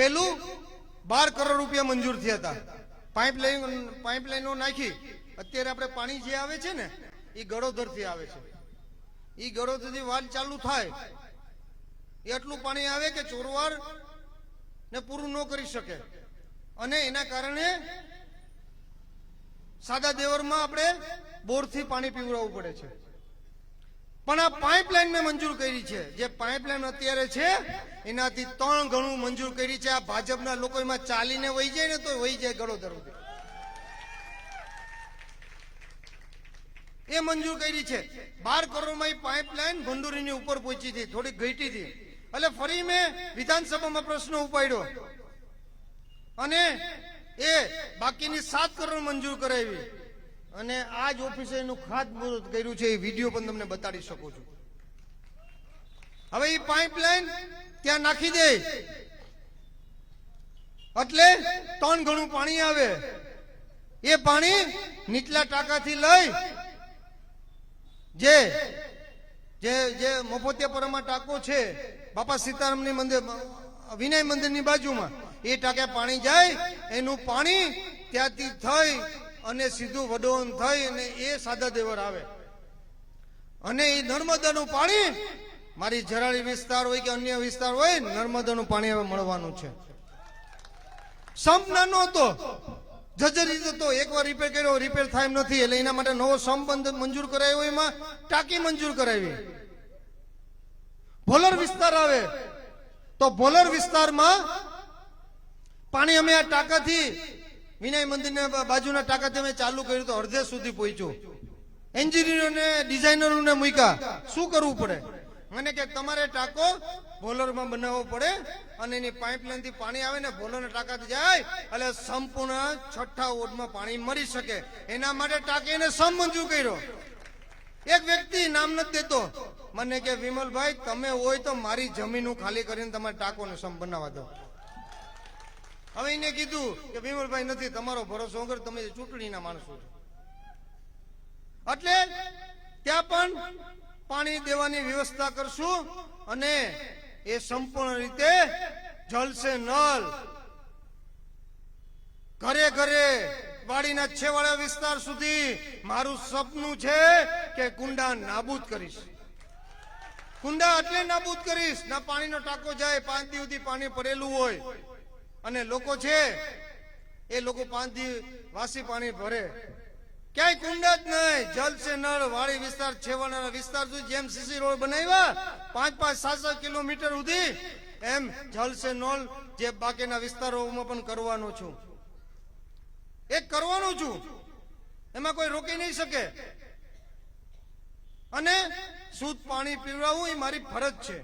પેલું 12 કરોડ રૂપિયા મંજૂર થયા હતા, પાઇપલાઈનો નાખી. અત્યારે આપણે પાણી જે આવે છે ને એ ગળોદર થી આવે છે. એ ગળોદર થી વાત ચાલુ થાય એટલું પાણી આવે કે ચોરવાડ ને પૂરું ન કરી શકે, અને એના કારણે સાદા દેવરમાં આપણે બોર થી પાણી પીવડાવવું પડે છે. પણ આ પાઇપલાઇન મેં મંજૂર કરી છે. જે પાઇપલાઇન અત્યારે છે એનાથી 3 ગણું મંજૂર કરી છે. આ ભાજપના લોકો એમાં ચાલીને વહી જાય ને તો વહી જાય ગળોદર સુધી. એ મંજૂર કરી છે. 12 કરોડમાં એ પાઇપલાઇન ભંડોરીની ઉપર પહોંચી હતી, થોડીક ઘટી હતી. એટલે ફરી મેં વિધાનસભામાં પ્રશ્ન ઉપાડ્યો અને એ બાકીની 7 કરોડ મંજૂર કરાવી, અને આ જ ઓફિસે એનું ખાતમુહૂર્ત કર્યું છે. એ વિડીયો પણ તમને બતાડી શકું છું. હવે એ પાઇપલાઇન ત્યાં નાખી દે એટલે 3 ગણું પાણી આવે. એ પાણી નીચલા ટાંકાથી લઈ જે જે જે મફતિયાપરામાં ટાંકો છે બાપા સીતારામની મંદિર વિનય મંદિરની બાજુમાં, એ ટાંકે પાણી જાય. એનું પાણી ત્યાંથી થઈ અને સીધું વડોન થઈ અને એ સાદા દેવર આવે. અને એ નર્મદાનું પાણી મારી જરાળી વિસ્તાર હોય કે અન્ય વિસ્તાર હોય, નર્મદાનું પાણી હવે મળવાનું છે. સંપ નાનો હતો, જર્જરિત હતો, એકવાર રિપેર કર્યો, રિપેર થાય એમ નથી, એટલે એના માટે નવો સંપ મંજૂર કરાયો. એમાં ટાંકી મંજૂર કરાવી. ભોલર વિસ્તાર આવે તો ભોલર વિસ્તારમાં પાણી અમે આ ટાંકાથી વિનય મંદિરના બાજુના ટાંકાથી અમે ચાલુ કર્યું તો અડધે સુધી પહોંચ્યું. એન્જિનિયરોને ડિઝાઇનરોને મૂક્યા. શું કરવું પડે? મને કે તમારે ટાંકો ભોલરમાં બનાવવો પડે અને એની પાઇપલાઇન થી પાણી આવે ને ભોલરના ટાંકાથી જાય એટલે સંપૂર્ણ 6ઠા વોર્ડમાં પાણી મળી શકે. એના માટે ટાંકીને સમ મંજૂર કર્યો. એક વ્યક્તિ નામ નથી દેતો મને કે વિમલભાઈ તમે હોય તો મારી જમીન ખાલી કરીને તમારે ટાંકોને સમ બનાવવા દો. હવે એને કીધું કે વિમલભાઈ નથી, તમારો ભરોસો વગર, તમે ચૂંટણીના માણસો છો. એટલે ત્યાં પણ પાણી દેવાની વ્યવસ્થા કરશું અને એ સંપૂર્ણ રીતે જલ સે નલ ઘરે ઘરે વાડીના છેવાડા વિસ્તાર સુધી મારું સપનું છે કે કુંડા નાબૂદ કરીશ. કુંડા એટલે નાબૂદ કરીશ ના પાણીનો ટાંકો જાય 5 દિવસ સુધી પાણી પડેલું હોય અને લોકો છે એ લોકો 5 દિવસ વાસી પાણી ભરે. ક્યાંય કુંડા જ નહીં. જલ સે નળ વાડી વિસ્તાર છેવાડાના વિસ્તાર સુધી જેમ સીસી રોડ બનાવ્યા 5-7 કિલોમીટર સુધી, એમ જલ સે નળ જે બાકીના વિસ્તારોમાં પણ કરવાનો છું. એક કરવાનું છું, એમાં કોઈ રોકી નહીં શકે. અને શુદ્ધ પાણી પીવડાવવું એ મારી ફરજ છે.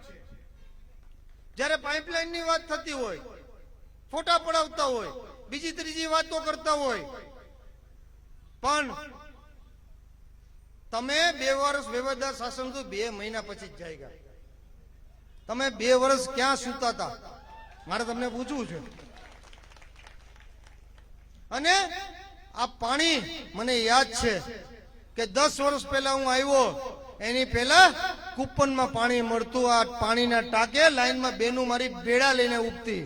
જયારે પાઇપલાઇન ની વાત થતી હોય, ફોટા પડાવતા હોય, બીજી ત્રીજી વાતો કરતા હોય, પણ તમે 2 વર્ષ વ્યવસ્થા શાસન તો 2 મહિના પછી જ જાય ગયા. તમે 2 વર્ષ ક્યાં સૂતા હતા મારે તમને પૂછવું છે. અને આ પાણી મને યાદ છે કે 10 વર્ષ પહેલા હું આવ્યો એની પહેલા કૂપનમાં પાણી મળતું. આ પાણીના ટાંકે લાઈનમાં બેનું મારી બેડા લઈને ઉગતી.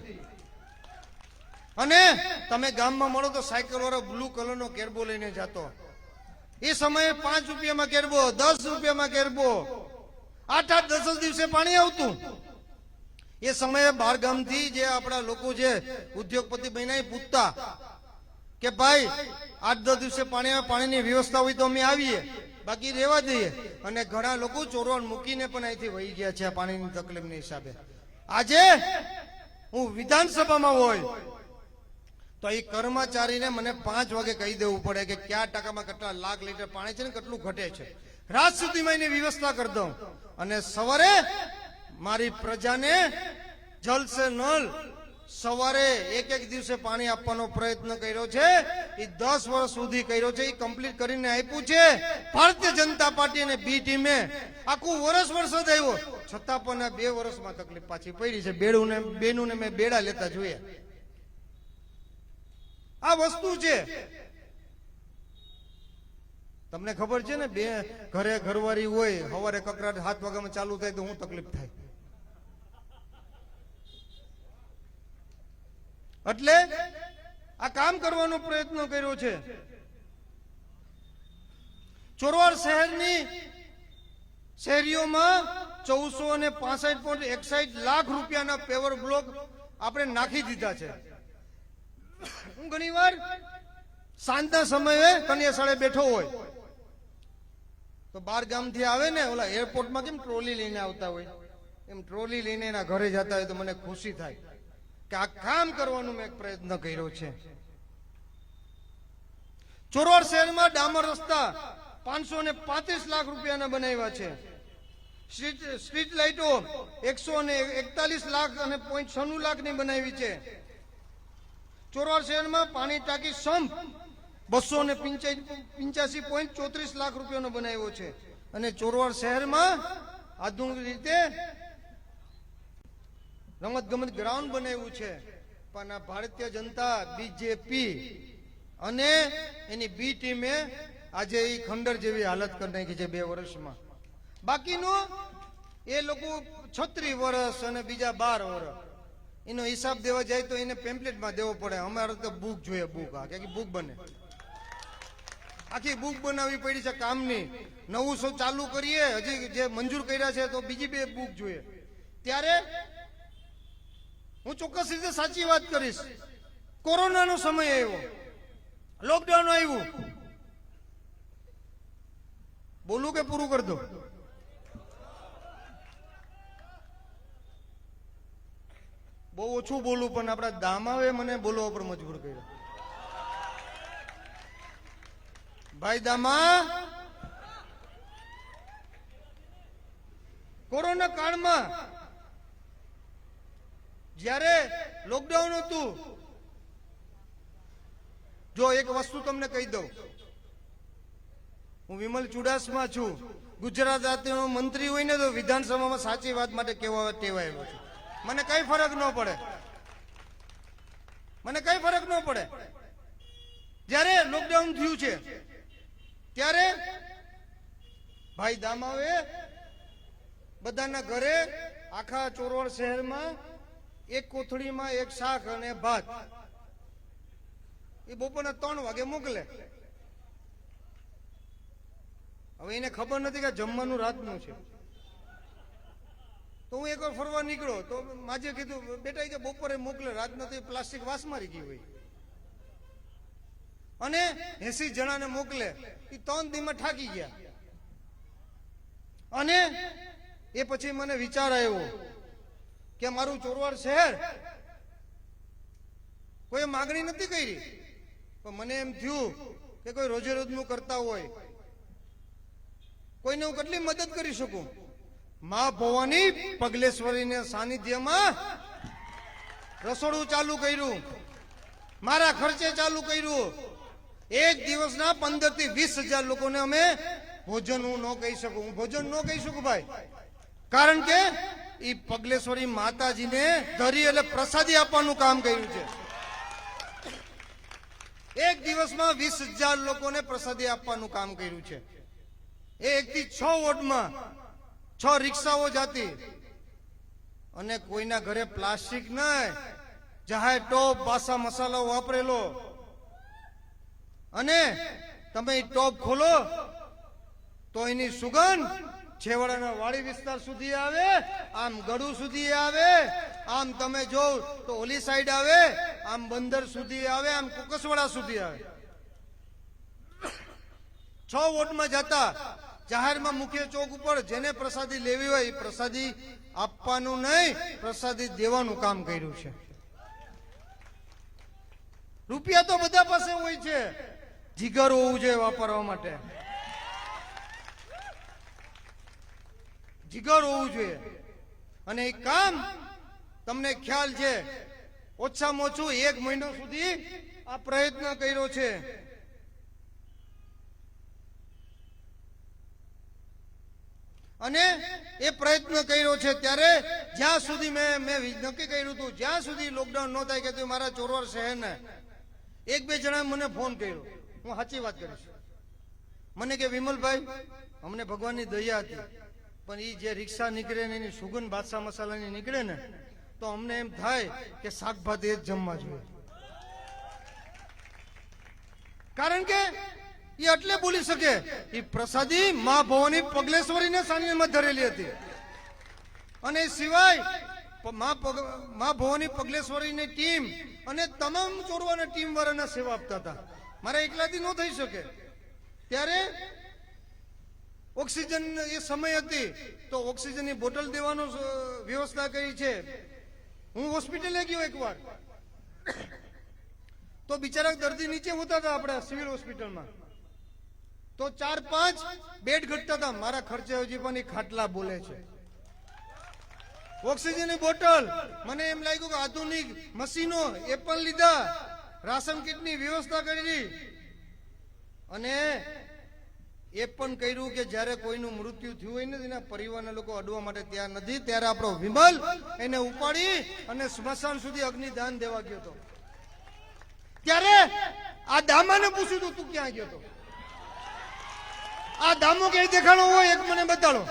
અને તમે ગામમાં મળો તો સાયકલ વાળો બ્લુ કલરનો કેરબો લઈને જતો. એ સમયે 5 રૂપિયામાં કેરબો, 10 રૂપિયામાં કેરબો, 8-10 દિવસે પાણી આવતું. એ સમયે બહાર ગામથી જે આપણા લોકો જે ઉદ્યોગપતિ બન્યા એ પૂછતા કે ભાઈ 8-10 દિવસે પાણીની વ્યવસ્થા હોય તો અમે આવીએ, બાકી રહેવા દઈએ. અને ઘણા લોકો ચોરવાડ મૂકીને પણ અહીંથી વહી ગયા છે આ પાણીની તકલીફના હિસાબે. આજે હું વિધાનસભામાં હોય તો એ કર્મચારીને મને 5 વાગે કહી દેવું પડે કે કયા ટાંકામાં કેટલા લાખ લીટર પાણી છે ને કેટલું ઘટે છે. રાત સુધીમાં એની વ્યવસ્થા કરી દઉં અને સવારે મારી પ્રજાને જલ સે નલ સવારે એક દિવસે પાણી આપવાનો પ્રયત્ન કર્યો છે. એ 10 વર્ષ સુધી કર્યો છે. એ કમ્પ્લીટ કરીને આપ્યું છે ભારતીય જનતા પાર્ટી અને બી ટીમે. આખું વર્ષ જ આવ્યો છતાં પણ 2 વર્ષમાં તકલીફ પાછી પડી છે. બેનું ને મેં બેડા લેતા જોયા. આ વસ્તુ છે. તમને ખબર છે ને, બે ઘરે ઘરવાળી હોય, સવારે કકરાટ 7 વાગ્યામાં ચાલુ થાય તો હું તકલીફ થાય. એટલે આ કામ કરવાનો પ્રયત્ન કર્યો છે. ચોરવાડ શહેરની શહેરીઓમાં 1465.61 લાખ રૂપિયાના પેવર બ્લોક આપણે નાખી દીધા છે. હું ઘણી વાર સાંજના સમયે કન્યાશાળે બેઠો હોય તો બાર ગામથી આવે ને, ઓલા એરપોર્ટમાં કેમ ટ્રોલી લઈને આવતા હોય, એમ ટ્રોલી લઈને એના ઘરે જતા હોય તો મને ખુશી થાય કે આ કામ કરવાનો મેં એક પ્રયત્ન કર્યો છે. ચોરવાડ શહેરમાં ડામર રસ્તા 535 લાખ રૂપિયાના બનાવ્યા છે. સ્ટ્રીટ લાઇટો 141 લાખ અને 96 લાખની બનાવી છે. ચોરવાડ શહેરમાં પાણી ટાંકી સંપ 285.34 લાખ રૂપિયાનો બનાવ્યો છે. અને ચોરવાડ શહેરમાં આધુનિક રીતે રમત ગમત ગ્રાઉન્ડ બનાવ્યું છે. પણ આ ભારતીય જનતા બીજેપી અને એની બી ટીમે આજે એ ખંડર જેવી હાલત કરી નાખી છે 2 વર્ષમાં. બાકીનું એ લોકો 36 વર્ષ અને બીજા 12 વર્ષ એનો હિસાબ દેવા જાય તો એને પેમ્પલેટમાં દેવો પડે. અમારે તો બુક જોઈએ, બુક. આ કે બુક બને, આખી બુક બનાવવી પડી છે કામની. નવું ચાલુ કરીએ, હજી જે મંજૂર કર્યા છે તો બીજી 2 બુક જોઈએ. ત્યારે હું ચોક્કસ રીતે સાચી વાત કરીશ. કોરોનાનો સમય આવ્યો, લોકડાઉન આવ્યું. બોલું કે પૂરું કરી દો? બહુ ઓછું બોલું, પણ આપણા દામાવે મને બોલવા પર મજબૂર કર્યો. ભાઈ દામા, કોરોના કાળમાં જ્યારે લોકડાઉન હતું, જો એક વસ્તુ તમને કહી દઉં, હું વિમલ ચુડાસમા છું. ગુજરાત રાજ્યનો મંત્રી હોય ને તો વિધાનસભામાં સાચી વાત માટે કહેવા ટેવાયેલો છું. મને કઈ ફરક ન પડે, મને કઈ ફરક ન પડે. જ્યારે લોકડાઉન થયું છે ત્યારે ભાઈ દામાવે બધાના ઘરે આખા ચોરવાડ શહેરમાં એક કોથળીમાં એક શાક અને ભાત એ બપોરના 3 વાગે મોકલે. હવે એને ખબર નથી કે જમવાનું રાતનું છે. તો હું એકવાર ફરવા નીકળ્યો તો માજે કીધું, બેટા કે બપોરે મોકલે, રાતના તો પ્લાસ્ટિક વાસ મારી ગઈ હોય. અને 80 જણાને મોકલે, એ 3 દીમાં થાકી ગયા. અને એ પછી મને વિચાર આવ્યો કે મારું ચોરવાડ શહેર કોઈ માગણી નથી કરી, પણ મને એમ થયું કે કોઈ રોજે રોજનું કરતા હોય, કોઈને હું કેટલી મદદ કરી શકું. મા ભવાની પગલેશ્વરીના સાનિધ્યમાં રસોડું ચાલુ કર્યું, મારા ખર્ચે ચાલુ કર્યું. એક દિવસના 15 થી 20,000 લોકોને અમે ભોજન હું ન કહી શકું, હું ભોજન ન કહી શકું ભાઈ, કારણ કે એ પગલેશ્વરી માતાજીને ધરી એટલે પ્રસાદી આપવાનું કામ કર્યું છે. એક દિવસમાં 20,000 લોકોને પ્રસાદી આપવાનું કામ કર્યું છે. એ 1 થી 6 વોર્ડમાં 6 રિક્ષાઓ જાતી. અને કોઈના ઘરે પ્લાસ્ટિક નહીં, જાહેર ટોપ બાસા મસાલો વાપરેલો. અને તમે ટોપ ખોલો તો એની સુગંધ છેવાડાના વાડી વિસ્તાર સુધી આવે, આમ ગળું સુધી આવે, આમ તમે જો તો ઓલી સાઈડ આવે, આમ બંદર સુધી આવે, આમ કુકસવાડા સુધી આવે. 6 વોટમાં જતા જાહેરમાં મુખ્ય ચોક ઉપર જેને પ્રસાદી લેવી હોય પ્રસાદી આપવાનું નહીં, પ્રસાદી દેવાનું કામ કર્યું છે. રૂપિયા તો બધા પાસે હોય છે, જીગર હોવું જોઈએ વાપરવા માટે, જીગર હોવું જોઈએ. અને એ કામ તમને ખ્યાલ છે, ઓછામાં ઓછું 1 મહિનો સુધી આ પ્રયત્ન કર્યો છે. અને એ પ્રયત્ન કર્યો છે ત્યારે જ્યાં સુધી મેં નક્કી કર્યું હતું, જ્યાં સુધી લોકડાઉન ન થાય કે મારા ચોરવાડ શહેરને 1-2 જણાએ મને ફોન કર્યો, હું સાચી વાત કરીશ, મને કે વિમલભાઈ અમને ભગવાનની દયા હતી, પણ એ જે રિક્ષા નીકળે ને એની સુગંધ બાદશાહ મસાલાની નીકળે ને તો અમને એમ થાય કે શાકભાજી જ જમવા જોઈએ. કારણ કે એ એટલે બોલી શકે એ પ્રસાદી મા ભવાની પગલેશ્વરીને સાનિધ્યમાં ધરેલી હતી. અને એ સિવાય મા ભવાની પગલેશ્વરીની ટીમ અને તમામ ચોરવાના ટીમ વાળાના સેવા આપતા હતા. મારે એકલાથી ન થઈ શકે. ત્યારે ઓક્સિજન એ સમય હતી તો ઓક્સિજનની બોટલ દેવાનો વ્યવસ્થા કરી છે. હું હોસ્પિટલે ગયો એકવાર તો બિચારા દર્દી નીચે હોતા હતા આપણા સિવિલ હોસ્પિટલમાં, તો 4-5 બેડ ઘટતા હતા. મારા ખર્ચે હજી પણ એ ખાટલા બોલે છે. ઓક્સિજનની બોટલ, મને એમ લાગ્યું કે આધુનિક મશીનો એ પણ લીધા, રાશન કીટની વ્યવસ્થા કરી અને એ પણ કર્યું કે જ્યારે કોઈનું મૃત્યુ થયું હોય ને એના પરિવારના લોકો અડવા માટે તૈયાર નથી, ત્યારે આપણો વિમલ એને ઉપાડી અને સ્મશાન સુધી અગ્નિદાન દેવા ગયો હતો. ત્યારે આ દામાને પૂછ્યું હતું તું ક્યાં ગયો હતો? આ દામો ક્યાંય દેખાડો હોય એક મને બતાડો.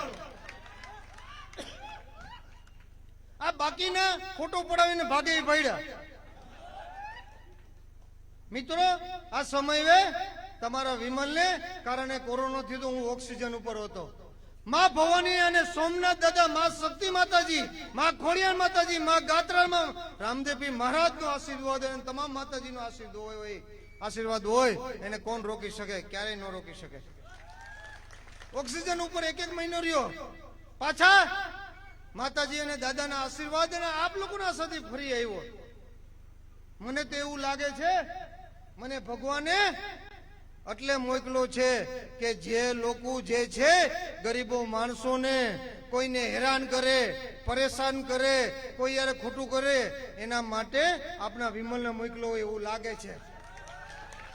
આ બાકીના ફોટો પડાવીને ભાગે પડ્યા. મિત્રો, આ સમયે તમારા વિમલને કારણે કોરોના થયો તો હું ઓક્સિજન ઉપર હતો. માં ભવાની અને સોમનાથ દાદા, માં શક્તિ માતાજી, માં ખોડિયાર માતાજી, માં ગાત્રામાં રામદેવજી મહારાજનો આશીર્વાદ અને તમામ માતાજીનો આશીર્વાદ હોય એને કોણ રોકી શકે? ક્યારેય ન રોકી શકે. ઓક્સિજન ઉપર 1 મહિનો રહ્યો, પાછા માતાજી અને દાદાના આશીર્વાદ અને આપ લોકોના સાથે ફરી આવ્યો. મને તો એવું લાગે છે મને ભગવાને એટલે મોકલો છે કે જે લોકો જે છે ગરીબો માણસોને કોઈને હેરાન કરે, પરેશાન કરે, કોઈ યાર ખોટું કરે, એના માટે આપણા વિમલને મોકલો એવું લાગે છે.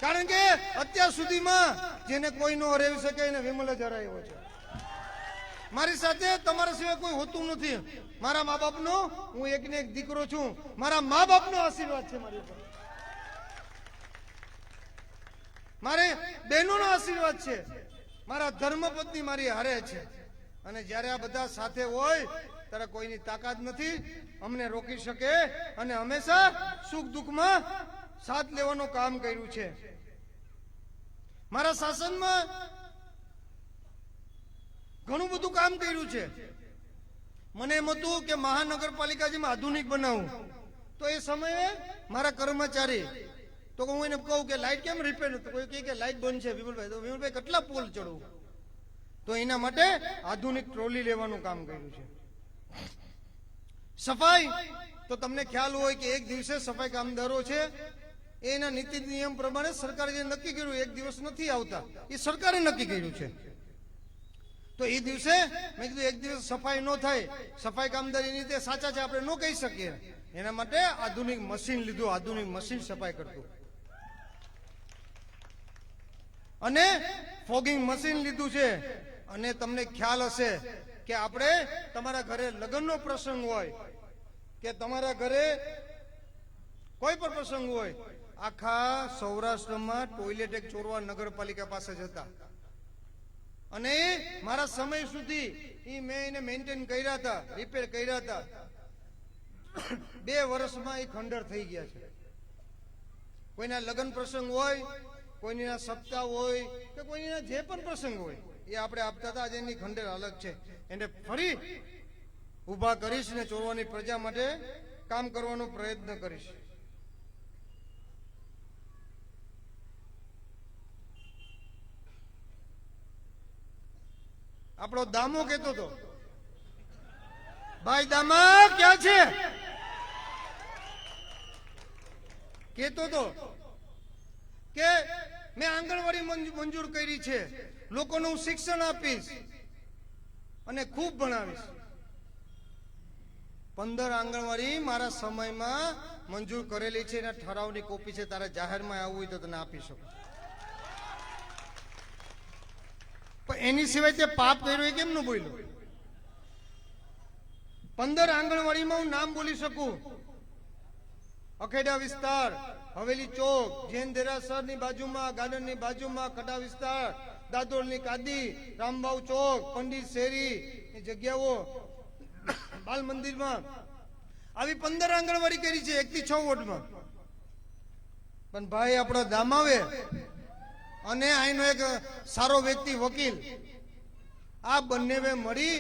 કારણ કે અત્યાર સુધીમાં જેને કોઈ ન હરાવી શકે એને વિમલ જ હરાવ્યો છે. મારી સાથે તમારા સિવાય કોઈ હોતું નથી. મારા મા બાપનો હું એકને એક દીકરો છું. મારા મા બાપનો આશીર્વાદ છે મારી ઉપર, મારે બહેનોનો આશીર્વાદ છે, મારા ધર્મપત્ની મારી હારે છે. અને જ્યારે આ બધા સાથે હોય ત્યારે કોઈની તાકાત નથી અમને રોકી શકે. અને હંમેશા સુખ દુઃખમાં સાથ લેવાનું કામ કર્યું છે. મારા શાસનમાં ઘણું બધું કામ કર્યું છે. મને એમ હતું કે મહાનગરપાલિકા જેમ આધુનિક બનાવું, તો એ સમયે મારા કર્મચારી તો હું એને કહું કે લાઈટ કેમ રિપેર નથી, કોઈ કહે કે લાઈટ બંધ છે વિમલભાઈ, તો વિમલભાઈ કેટલા પોલ ચડવું? તો એના માટે આધુનિક ટ્રોલી લેવાનું કામ કર્યું છે. સફાઈ તો તમને ખ્યાલ હોય કે એક દિવસે સફાઈ કામદારો છે એના નીતિ નિયમ પ્રમાણે સરકારે જે નક્કી કર્યું, એક દિવસ નથી આવતા, એ સરકારે નક્કી કર્યું છે. તો એ દિવસે મેં કીધું એક દિવસ સફાઈ ન થાય, સફાઈ કામદારી રીતે સાચા છે આપણે ન કહી શકીએ, એના માટે આધુનિક મશીન લીધું. આધુનિક મશીન સફાઈ કરતું અને ફોગિંગ મશીન લીધું છે. અને તમને ખ્યાલ હશે કે આપણે તમારા ઘરે લગ્નનો પ્રસંગ હોય કે તમારા ઘરે કોઈ પણ પ્રસંગ હોય, આખા સૌરાષ્ટ્રમાં ટોયલેટ એક ચોરવા નગરપાલિકા પાસે જ હતા. અને મારા સમય સુધી મેં એને મેન્ટેન કર્યા હતા, રિપેર કર્યા હતા. 2 વર્ષમાં એ ખંડર થઈ ગયા છે. કોઈના લગ્ન પ્રસંગ હોય, કોઈના સપ્તાહ હોય કે કોઈના જે પણ પ્રસંગ હોય એ આપણે આપતા હતા. આજે એની ખંડર અલગ છે. એને ફરી ઊભા કરીશ ને ચોરવાની પ્રજા માટે કામ કરવાનો પ્રયત્ન કરીશ. આપણો દામો કહેતો હતો, ભાઈ દામા ક્યાં છે? કહેતો હતો કે મેં આંગણવાડી મંજૂર કરી છે, લોકોનું શિક્ષણ આપીશ અને ખૂબ ભણાવીશ. 15 આંગણવાડી મારા સમયમાં મંજૂર કરેલી છે, એના ઠરાવની કોપી છે. તારે જાહેરમાં આવવું હોય તો તને આપી શકું. પણ એની સિવાય તે પાપ કર્યો એ કેમ ન બોલ્યો? 15 આંગણવાડીમાં હું નામ બોલી શકું. અખેડા વિસ્તાર, હવેલી ચોક, જૈન દેરાસરની બાજુમાં, ગાર્ડનની બાજુમાં, કડા વિસ્તાર, દાદોલની કાદી, રામબાવ ચોક, પંડિત શેરી એ જગ્યાઓ, બાલ મંદિરમાં આવી 15 આંગણવાડી કરી છે 1 થી 6 વોર્ડમાં. પણ ભાઈ આપણો દામાવે અને અહીંનો એક સારો વ્યક્તિ વકીલ, આ બંને મળી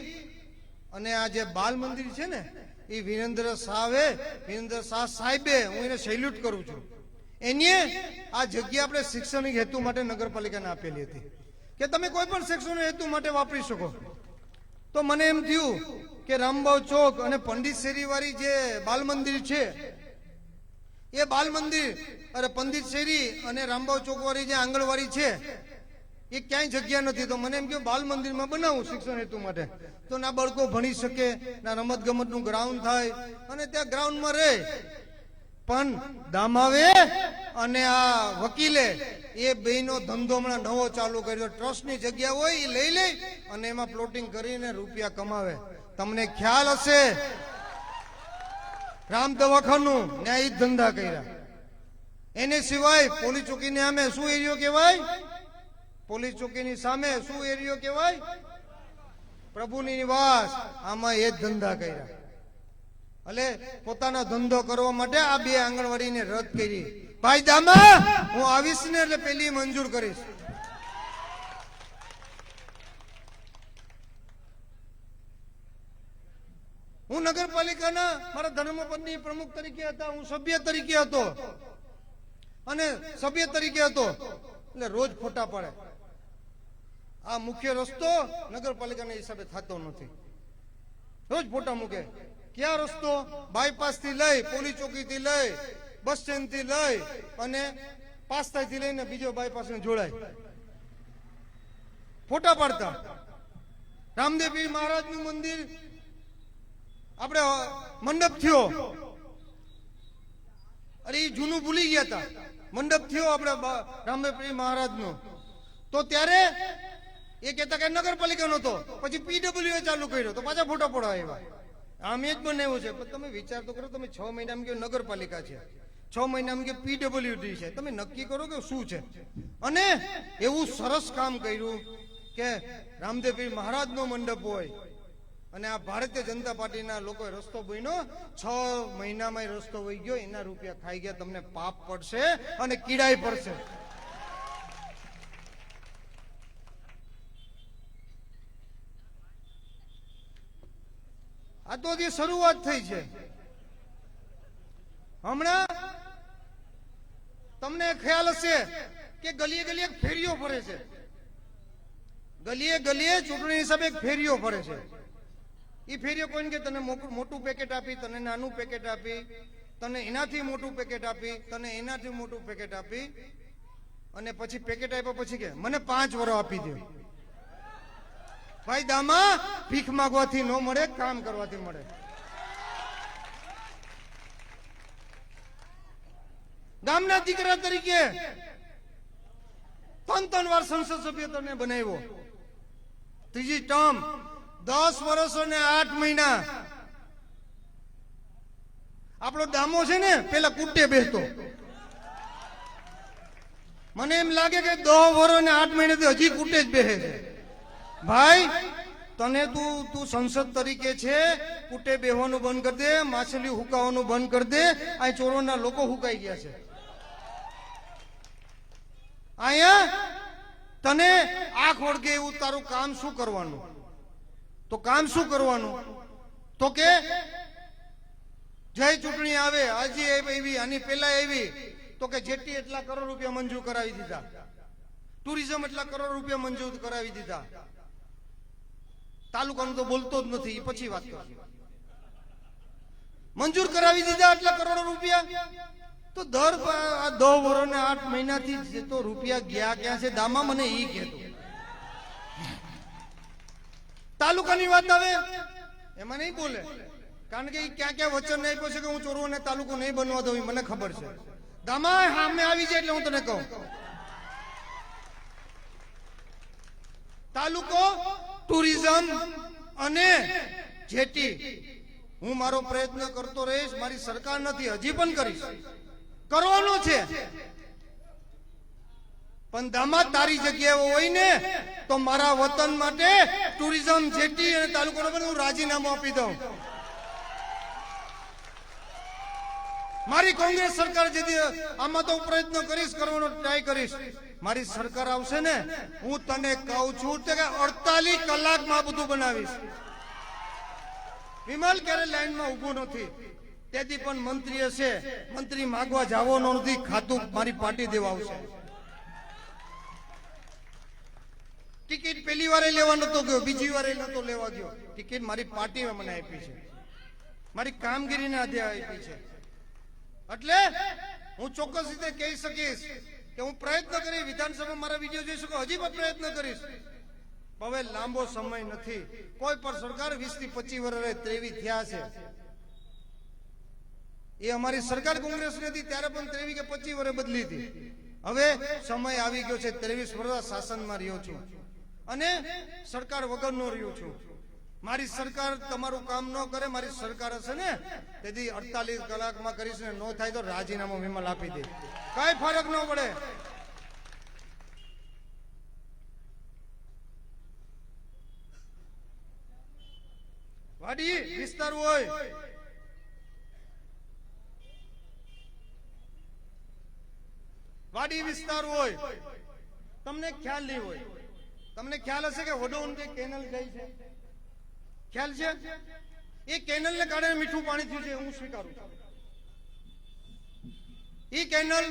અને આ જે બાલ મંદિર છે ને એ વિરેન્દ્ર શાહ સાહેબે, હું એને સેલ્યુટ કરું છું. એને આ જગ્યા આપણે શૈક્ષણિક હેતુ માટે નગરપાલિકાને આપેલી હતી કે તમે કોઈ પણ શૈક્ષણિક હેતુ માટે વાપરી શકો. તો મને એમ થયું કે રામબાવ ચોક અને પંડિત શેરી વાળી જે બાલ મંદિર છે, એ બાલ મંદિર અરે પંડિત શેરી અને રામબાવ ચોક વાળી જે આંગણવાડી છે એ ક્યાંય જગ્યા નથી. તો મને એમ કે બાલ મંદિરમાં બનાવું શિક્ષણ હેતુ માટે, તો ના બાળકો ભણી શકે, ના રમત ગમત નું ગ્રાઉન્ડ થાય અને ત્યાં ગ્રાઉન્ડમાં રહે. પણ દામાવે અને આ વકીલે એ બેનો ધંધો હમણાં નવો ચાલુ કર્યો. ટ્રસ્ટની જગ્યા હોય એ લઈ લે અને એમાં પ્લોટિંગ કરીને રૂપિયા કમાવે. તમને ખ્યાલ હશે રામ દવાખાનું ન્યાય જ ધંધા કર્યા. એને સિવાય પોલીસ ચોકીની સામે શું એરિયો કહેવાય? પોલીસ ચોકીની સામે શું એરિયો કહેવાય? પ્રભુની નિવાસ. આમાં એ જ ધંધા કર્યા. એટલે પોતાનો ધંધો કરવા માટે આ બે આંગણવાડીને રદ કરી. ભાઈ દામા, હું આવીશ ને એટલે પેલી મંજૂર કરીશ. હું નગરપાલિકાના મારા ધર્મપત્ની પ્રમુખ તરીકે હતા, હું સભ્ય તરીકે હતો અને સભ્ય તરીકે હતો એટલે રોજ ફોટા પાડે. આ મુખ્ય રસ્તો નગરપાલિકાના હિસાબે થતો નથી, રોજ ફોટા મૂકે. ક્યાં રસ્તો? બાયપાસ થી લઈ, પોલીસ ચોકી થી લઈ, બસ સ્ટેન્ડ થી લઈ અને પાસ્તા થી લઈને બીજો બાયપાસ ને જોડાય. ફોટા પાડતા. રામદેવપીર મહારાજ નું મંદિર આપણે મંડપ થયો, અરે એ જૂનું ભૂલી ગયા હતા. મંડપ થયો આપણે રામદેવપીર મહારાજ નો, તો ત્યારે એ કહેતા કે નગરપાલિકા નતો, પછી પીડબ્લ્યુએ ચાલુ કર્યો તો પાછા ફોટા પડવા આવ્યા. આમ જ બનાવ્યું છે. પણ તમે વિચાર તો કરો, તમે 6 મહિનામાં કે નગરપાલિકા છે, 6 મહિનામાં કે પીડબ્લ્યુડી છે, તમે નક્કી કરો કે શું છે. અને એવું સરસ કામ કર્યું કે રામદેવપીર મહારાજ નો મંડપ હોય અને આ ભારતીય જનતા પાર્ટીના લોકોએ રસ્તો બન્યો. 6 મહિનામાં રસ્તો વહી ગયો, એના રૂપિયા ખાઈ ગયા. તમને પાપ પડશે અને કીડાઈ પડશે. આ તો જે શરૂઆત થઈ છે. હમણાં તમને ખ્યાલ હશે કે ગલીએ ગલીએ ફેરીઓ ફરે છે. ગલીએ ગલીએ ચૂંટણી હિસાબે ફેરીઓ ફરે છે. એ ફેરીઓ કોઈને કે તને મોટું પેકેટ આપી, તને નાનું પેકેટ આપી, તને એનાથી મોટું પેકેટ આપી, તને એનાથી મોટું પેકેટ આપી, અને પછી પેકેટ આપ્યા પછી કે મને 5 વરો આપી દે. ભાઈ દામા, ભીખ માંગવાથી ન મળે, કામ કરવાથી મળે. ગામના દીકરા તરીકે 3 વાર સંસદ સભ્ય તને બનાવ્યો, ત્રીજી ટર્મ, 10 વર્ષ અને 8 મહિના. આપણો દામો છે ને પેલા કુટ્ટે બેસતો. મને એમ લાગે કે 10 વર્ષ અને 8 મહિનાથી હજી કુટ્ટે જ બેસે છે. ભાઈ, તને તું સંસદ તરીકે છે, કુટે બેહવાનું બંધ કરી દે, માછલી હુકાવાનું બંધ કરી દે. આ ચોરોના લોકો હુકાઈ ગયા છે. અહીંયા તને આંખ વળગે એવું તારું કામ શું કરવાનું? તો કામ શું કરવાનું? તો કે જય ચૂંટણી આવે, આજે એવી, આની પેલા એવી, તો કે જેટી એટલા કરોડ રૂપિયા મંજૂર કરાવી દીધા, ટુરિઝમ એટલા કરોડ રૂપિયા મંજૂર કરાવી દીધા. તાલુકાનું તો બોલતો જ નથી, એ પછી વાત કરશું. મંજૂર કરાવી દીધા આટલા કરોડો રૂપિયા. તો દર 10 વર્ષ ને 8 મહિનાથી તો રૂપિયા ગયા ક્યાં છે દામા? મને ઈ કહેતો. તાલુકાની વાત આવે એમાં નહીં બોલે, કારણ કે ક્યાં ક્યાં વચન આપ્યો છે કે હું ચોરોને તાલુકો નહીં બનવા દઉં, મને ખબર છે. દામા સામે આવી જાય એટલે હું તને કહું, તાલુકો, ટુરિઝમ અને જેટી હું મારો પ્રયત્ન કરતો રહીશ. મારી સરકાર નથી, હજી પણ કરીશ, કરવાનો છે. પણ દામા, તારી જગ્યાએ હોય ને તો મારા વતન માટે ટુરિઝમ, જેટી અને તાલુકાનો પણ હું રાજીનામું આપી દઉં. મારી કોંગ્રેસ સરકાર જેથી આમાં તો હું પ્રયત્ન કરીશ, કરવાનો ટ્રાય કરીશ. મારી સરકાર આવશે ને, હું તને કહું છું કે 48 કલાકમાં બધું બનાવીશ. વિમલ ક્યારે લાઈનમાં ઉભો નથી, તેથી પણ મંત્રી હશે, મંત્રી માંગવા જવાનો નથી, ખાતું મારી પાર્ટી દેવા આવશે. ટિકિટ પહેલી વારે લેવા નતો ગયો, બીજી વારે નતો લેવા ગયો. ટિકિટ મારી પાર્ટીએ મને આપી છે, મારી કામગીરીને આધે આપી છે. એટલે હું ચોક્કસ રીતે કહી શકીશ કે હું પ્રયત્ન કરી, વિધાનસભા મારા વિડીયો જોઈ શકો, હજી પણ પ્રયત્ન કરીશ. હવે લાંબો સમય નથી, કોઈ પણ સરકાર 20 થી 25 વર્ષે 23 થયા છે. એ અમારી સરકાર કોંગ્રેસની હતી ત્યારે પણ 23 કે 25 વર્ષે બદલી હતી. હવે સમય આવી ગયો છે, 23 વર્ષ શાસનમાં રહ્યો છું અને સરકાર વગરનો રહ્યો છું. મારી સરકાર તમારું કામ ન કરે, મારી સરકાર હશે ને તેથી 48 કલાકમાં કરીશ ને, ન થાય તો રાજીનામું વિમલ આપી દે, કઈ ફરક ન પડે. વાડી વિસ્તાર હોય, વાડી વિસ્તાર હોય, તમને ખ્યાલ નહીં હોય. તમને ખ્યાલ હશે કે વડોદરા કેનલ ગઈ છે, ખ્યાલ છે? એ કેનલને કારણે મીઠું પાણી થયું છે, હું સ્વીકારું છું. એ કેનલ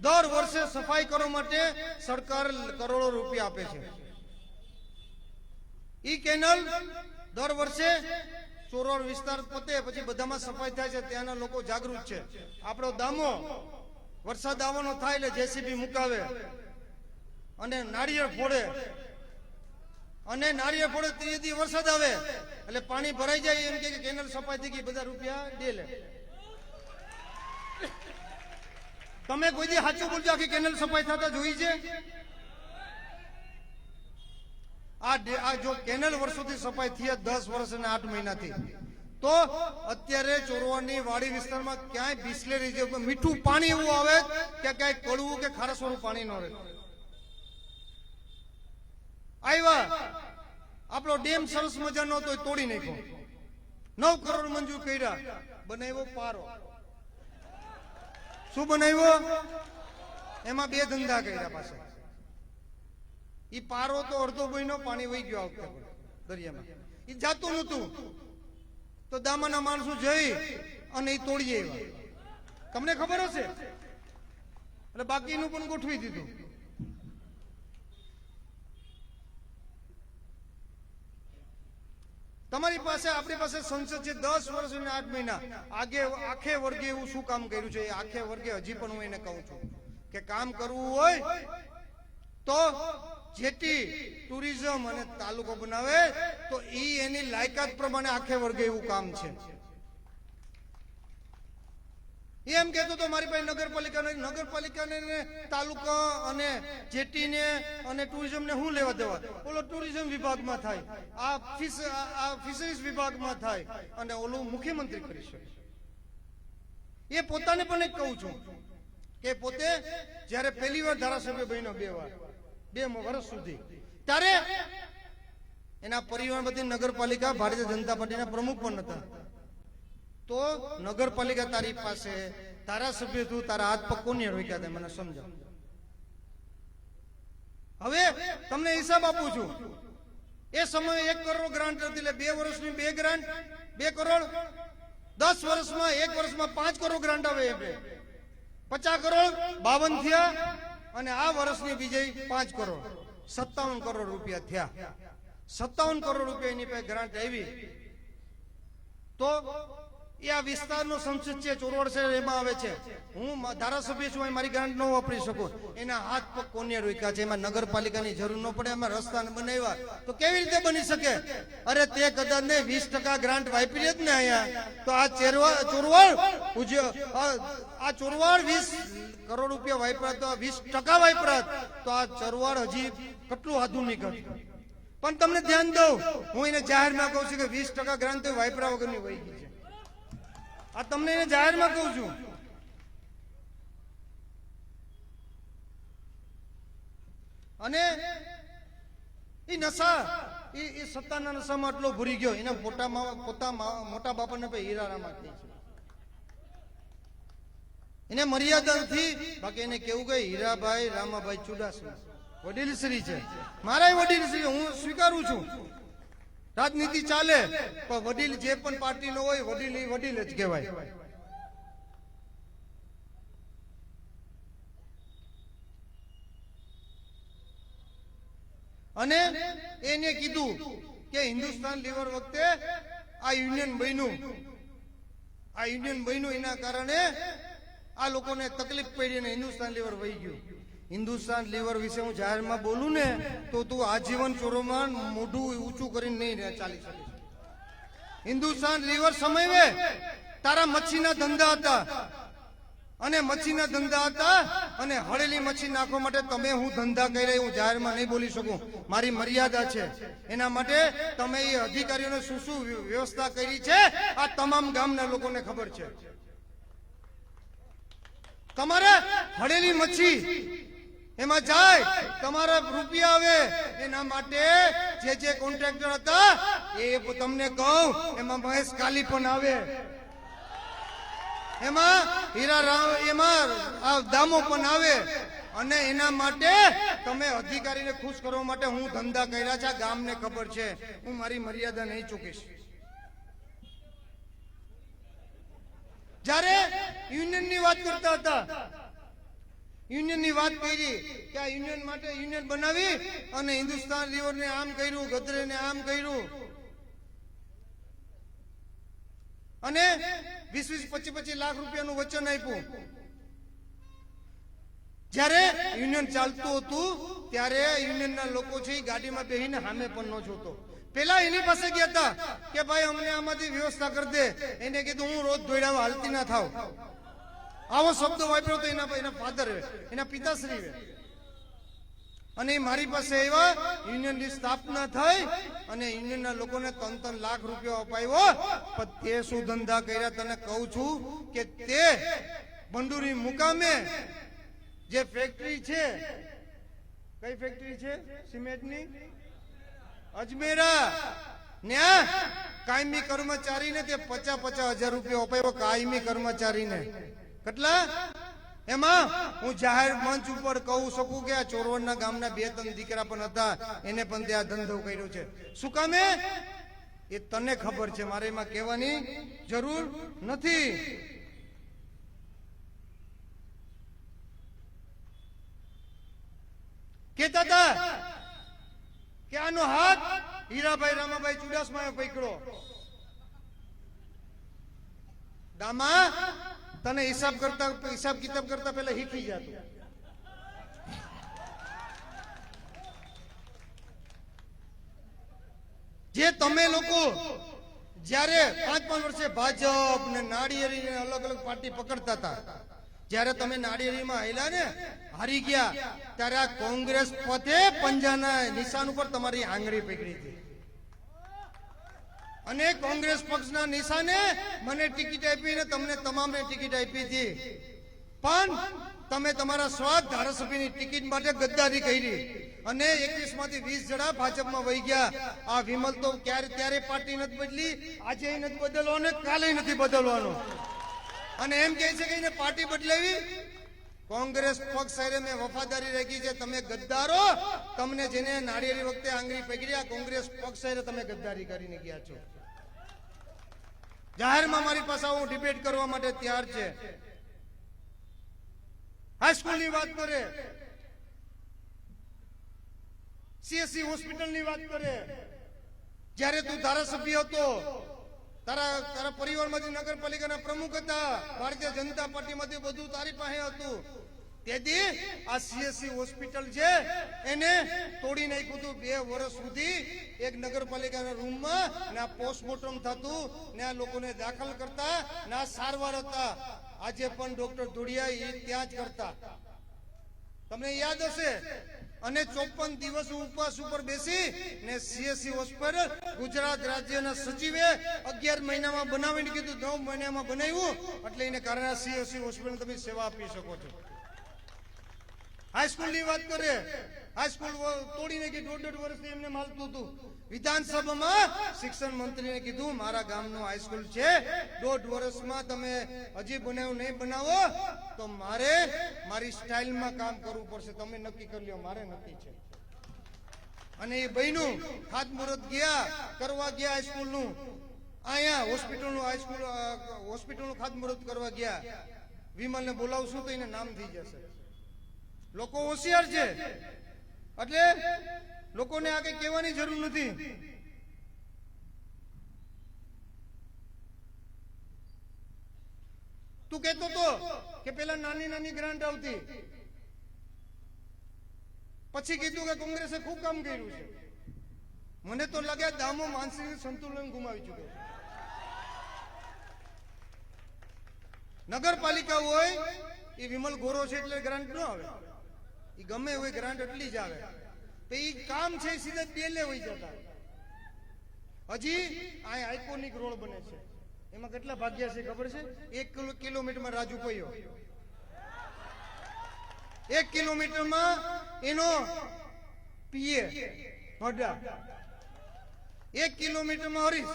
દર વર્ષે સફાઈ કરવા માટે સરકાર કરોડો રૂપિયા આપે છે. એ કેનલ દર વર્ષે ચોરોડ વિસ્તાર પતે પછી બધામાં સફાઈ થાય છે, ત્યાંના લોકો જાગૃત છે. આપણો દામો વરસાદ આવવાનો થાય એટલે જેસીબી મુકાવે અને નાળિયેર ફોડે, અને નાળિયેર ફોડે ત્રીજી વરસાદ આવે એટલે પાણી ભરાઈ જાય, એમ કે કેનલ સફાઈ થઈ ગઈ, બધા રૂપિયા દે લે. તમે કોઈ દી સાચું બોલજો, આખી કેનલ સફાઈ થતા જોઈ છે? આ જો કેનલ વર્ષોથી સફાઈ થઈ 10 વર્ષ અને 8 મહિનાથી, તો અત્યારે ચોરવાડની વાડી વિસ્તારમાં ક્યાંય બિસ્લેરી જે મીઠું પાણી એવું આવે કે ક્યાંય કડવું કે ખારસવાળું પાણી ન રહે. આવ્યા આપણો ડેમ સરસ મજાનો હતો, તોડી નાખ્યો. 9 કરોડ મંજૂર કર્યા, બનાવ્યો પારો. શું બનાવ્યો? એમાં 2 ધંધા કર્યા પાછા. ઈ પારો તો અડધો બહીનો, પાણી વહી ગયો આ વખતે દરિયામાં. ઈ જાતું નતું તો દામાના માણસો જઈ અને ઈ તોડી આવ્યા. તમને ખબર હશે, એટલે બાકીનું પણ ગોઠવી દીધું. તમારી પાસે, આપણી પાસે સંસદ છે, 10 વર્ષ અને 8 મહિના આખે વર્ગે એવું શું કામ કર્યું છે? આખે વર્ગે હજી પણ હું એને કહું છું કે કામ કરવું હોય તો જેટી ટુરિઝમ અને તાલુકો બનાવે તો ઈ એની લાયકાત પ્રમાણે આખે વર્ગે એવું કામ છે. એમ કહેતો તો મારી પાસે નગરપાલિકાને તાલુકા અને જેટીને અને ટુરિઝમને શું લેવા દેવા? ઓલો ટુરિઝમ વિભાગમાં થાય, આ ફિશરીઝ વિભાગમાં થાય, અને ઓલું મુખ્યમંત્રી કરી શકે. એ પોતાને પણ એક કહું છું કે પોતે જયારે પહેલી વાર ધારાસભ્ય બન્યો, 2 વર્ષ સુધી, ત્યારે એના પરિવાર બધી નગરપાલિકા ભારતીય જનતા પાર્ટીના પ્રમુખ પણ હતા. તો નગરપાલિકા તારી પાસે ધારાસભ્ય તું, તારા હાથ પગ કોને રોક્યા હતા મને સમજાવ. હવે તમને હિસાબ આપું છું, એ સમયે 1 કરોડ ગ્રાન્ટ હતી, એટલે 2 વર્ષની 2 ગ્રાન્ટ, 2 કરોડ. 10 વર્ષમાં 1 વર્ષમાં 5 કરોડ ગ્રાન્ટ આવે, એટલે 50 કરોડ 52 થયા, અને આ વર્ષની બીજી 5 કરોડ 57 કરોડ રૂપિયા થયા. 57 કરોડ રૂપિયા એની પાસે ગ્રાન્ટ આવી. તો એ આ વિસ્તારનો સંસદ છે, ચોરવાડ શહેર એમાં આવે છે. હું ધારાસભ્ય છું, મારી ગ્રાન્ટ ન વાપરી શકું. એના હાથ પગ કોને રોક્યા છે? એમાં નગરપાલિકાની જરૂર ન પડે, એમાં રસ્તા બનાવ્યા તો કેવી રીતે બની શકે? અરે તે કદાચ ને 20% ગ્રાન્ટ વાપરી જ ને અહીંયા, તો આ ચોરવાડ 20 કરોડ રૂપિયા વાપરા, તો આ 20% વાપરા, તો આ ચોરવાડ હજી કેટલું આધુનિક હતું. પણ તમને ધ્યાન દઉં, હું એને જાહેરમાં કહું છું કે 20% ગ્રાન્ટ તો વાપરા વગરની વહી ગઈ છે. આ તમને એને જાહેરમાં કહું છું. અને એ નશા, એ સત્તાના નશામાં આટલો ભૂરી ગયો, એના મોટા બાપાને હીરારામાં થઈ છે. એને મર્યાદા નથી. બાકી એને કેવું કે હીરાભાઈ રામાભાઈ ચુડાસમા વડીલશ્રી છે, મારા વડીલશ્રી, હું સ્વીકારું છું. રાજનીતિ ચાલે પણ વડીલ જે પણ પાર્ટી નો હોય વડીલ એ વડીલ જ કહેવાય. અને એને કીધું કે હિન્દુસ્તાન લીવર વખતે આ યુનિયન બન્યું એના કારણે આ લોકોને તકલીફ પડી અને હિન્દુસ્તાન લીવર વહી ગયું. હિન્દુસ્તાન લીવર વિશે હું જાહેરમાં બોલું ને તો તું આજીવન ચોરોમાં મોઢું ઊંચું કરીને નહીં ચાલી શકે. હિન્દુસ્તાન લીવર સમયે તારા મચ્છીના ધંધા હતા અને મચ્છીના ધંધા હતા અને હળેલી મચ્છી નાખવા માટે તમે હું ધંધા કરી હું જાહેરમાં નહીં બોલી શકું, મારી મર્યાદા છે. એના માટે તમે એ અધિકારીઓને શું શું વ્યવસ્થા કરી છે આ તમામ ગામના લોકોને ખબર છે. તમારે હળેલી મચ્છી એમાં જાય તમારા રૂપિયા આવે એના માટે જે કોન્ટ્રાક્ટર હતા એ તમને કહું એમાં મહેશ કાલી પણ આવે, એમાં એમાં દામો પણ આવે. અને એના માટે તમે અધિકારીને ખુશ કરવા માટે હું ધંધા કર્યા છે, ગામને ખબર છે. હું મારી મર્યાદા નહીં ચૂકીશ. જ્યારે યુનિયનની વાત કરતા હતા, યુનિયનની વાત કરી કે આ યુનિયન માટે યુનિયન બનાવી અને હિન્દુસ્તાન લીવરને આમ કર્યું, ગદરેને આમ કર્યું અને 20-25 લાખ રૂપિયાનું વચન આપ્યું. જ્યારે યુનિયન ચાલતું હતું ત્યારે યુનિયનના લોકો છે એ ગાડીમાં બેસીને સામે પણ ન જોતો. પેલા એની પાસે ગયા હતા કે ભાઈ અમને આમાંથી વ્યવસ્થા કરી દે. એને કીધું હું રોજ દોડાવા હાલતી ના થાવ. આવો શબ્દ વાપર્યો તો એના ફાધર એના પિતાશ્રી. અને મારી પાસે આવ્યા, યુનિયનની સ્થાપના થઈ અને યુનિયનના લોકોને 3-3 લાખ રૂપિયા અપાયો. પણ તે શું ધંધા કર્યા તને કહું છું કે તે બંડુરી મુકામે જે ફેક્ટરી છે, કઈ ફેક્ટરી છે સિમેન્ટની, અજમેરા, ન્યા કાયમી કર્મચારીને તે 50,000 રૂપિયા અપાયો. કાયમી કર્મચારીને કેટલા? એમાં હું જાહેર મંચ ઉપર કહું શકું કે આ ચોરવડના ગામના 2-3 દીકરા પણ હતા, એને પણ ત્યાં ધંધો કર્યો છે. શું કામે એ તને ખબર છે, મારે એમાં કહેવાની જરૂર નથી. કહેતા હતા કે આનો હાથ હીરાભાઈ રામાભાઈ ચુડાસમાએ પકડ્યો. દામા તને હિસાબ કિતાબ કરતા પહેલા શીખી જતું. જે તમે લોકો જ્યારે 5-5 વર્ષે ભાજપ ને નાળિયેરી ને અલગ અલગ પાર્ટી પકડતા હતા, જ્યારે તમે નાળિયેરીમાં હાલ્યા ને હારી ગયા ત્યારે આ કોંગ્રેસ પોતે પંજાના નિશાન ઉપર તમારી આંગળી પકડી હતી. અને કોંગ્રેસ પક્ષના નિશાને મને ટિકિટ આપી ને તમને તમામને ટિકિટ આપી હતી. પણ તમે તમારા સ્વાર્થ ધારાસભ્યની ટિકિટ માટે ગદ્દારી કરી અને 21 માંથી 20 જણા ભાજપમાં વહી ગયા. આ વિમલ તો ત્યારે પાર્ટી નથી બદલી, આજે નથી બદલવાનો, કાલે નથી બદલવાનો. અને એમ કહે છે કે એને પાર્ટી બદલાવી. કોંગ્રેસ પક્ષ સાથે મેં વફાદારી રાખી છે. તમે ગદ્દારો, તમને જેને નાળિયેરી વખતે આંગળી પકડી, કોંગ્રેસ પક્ષ સાથે તમે ગદ્દારી કરીને ગયા છો. જાહેરમાં મારી પાસે હું ડિબેટ કરવા માટે તૈયાર છે. હાઈસ્કૂલની વાત કરે, CSC હોસ્પિટલની વાત કરે. જ્યારે તું ધારાસભ્ય હતો, તારા પરિવારમાંથી નગરપાલિકાના પ્રમુખ હતા, ભારતીય જનતા પાર્ટીમાંથી બધું તારી પાસે હતું. તેથી આ CSC હોસ્પિટલ છે એને તોડી નાખ્યું હતું. 2 વર્ષ સુધી એક નગરપાલિકાના રૂમમાં ના પોસ્ટમોર્ટમ થતું, ને આ લોકોને દાખલ કરતા, ના સારવાર હતા. આજે પણ ડોક્ટર ધોડિયા એ ત્યાં જ કરતા, તમને યાદ હશે. અને 54 દિવસ ઉપવાસ ઉપર બેસી ને CSC હોસ્પિટલ ગુજરાત રાજ્યના સચિવે 11 મહિનામાં બનાવીને કીધું, 9 મહિનામાં બનાવ્યું. એટલે એને કારણે CSC હોસ્પિટલ તમે સેવા આપી શકો છો. હાઈસ્કૂલ ની વાત કરે, હાઈસ્કૂલ તોડી નાખી, 1.5 વર્ષથી એમને માલતું હતું. વિધાનસભામાં શિક્ષણ મંત્રીને કીધું મારા ગામનું હાઈસ્કૂલ છે, 1.5 વર્ષમાં તમે હજી બનાવ્યું નહીં બનાવો તો મારે મારી સ્ટાઇલમાં કામ કરવું પડશે, તમે નક્કી કરી લ્યો, મારે નક્કી છે. અને એ બહેનું ખાતમુહૂર્ત કરવા ગયા હાઈસ્કૂલનું, અહીંયા હોસ્પિટલનું ખાતમુહૂર્ત કરવા ગયા. વિમલને બોલાવશું તો એને નામ થઈ જશે. લોકો હોશિયાર છે એટલે લોકોને આ કઈ કહેવાની જરૂર નથી. તું કહેતો તો કે પેલા નાની નાની ગ્રાન્ટ આવતી, પછી કીધું કે કોંગ્રેસે ખૂબ કામ કર્યું છે. મને તો લાગે દામો માનસિક સંતુલન ગુમાવી ચૂક્યો છે. નગરપાલિકા હોય એ વિમલ ગોરો છે એટલે ગ્રાન્ટ ન આવે, એ ગમે હોય ગ્રાન્ટ એટલી જ આવે. તો એ કામ છે સીધા ડેલે હોય જતા. હજી આ આઇકોનિક રોડ બને છે, એમાં કેટલા ભાગ્યા છે ખબર છે? 1 કિલોમીટરમાં રાજુ પૈયો, 1 કિલોમીટરમાં એનો પીએ ભડા, 1 કિલોમીટરમાં હરીશ.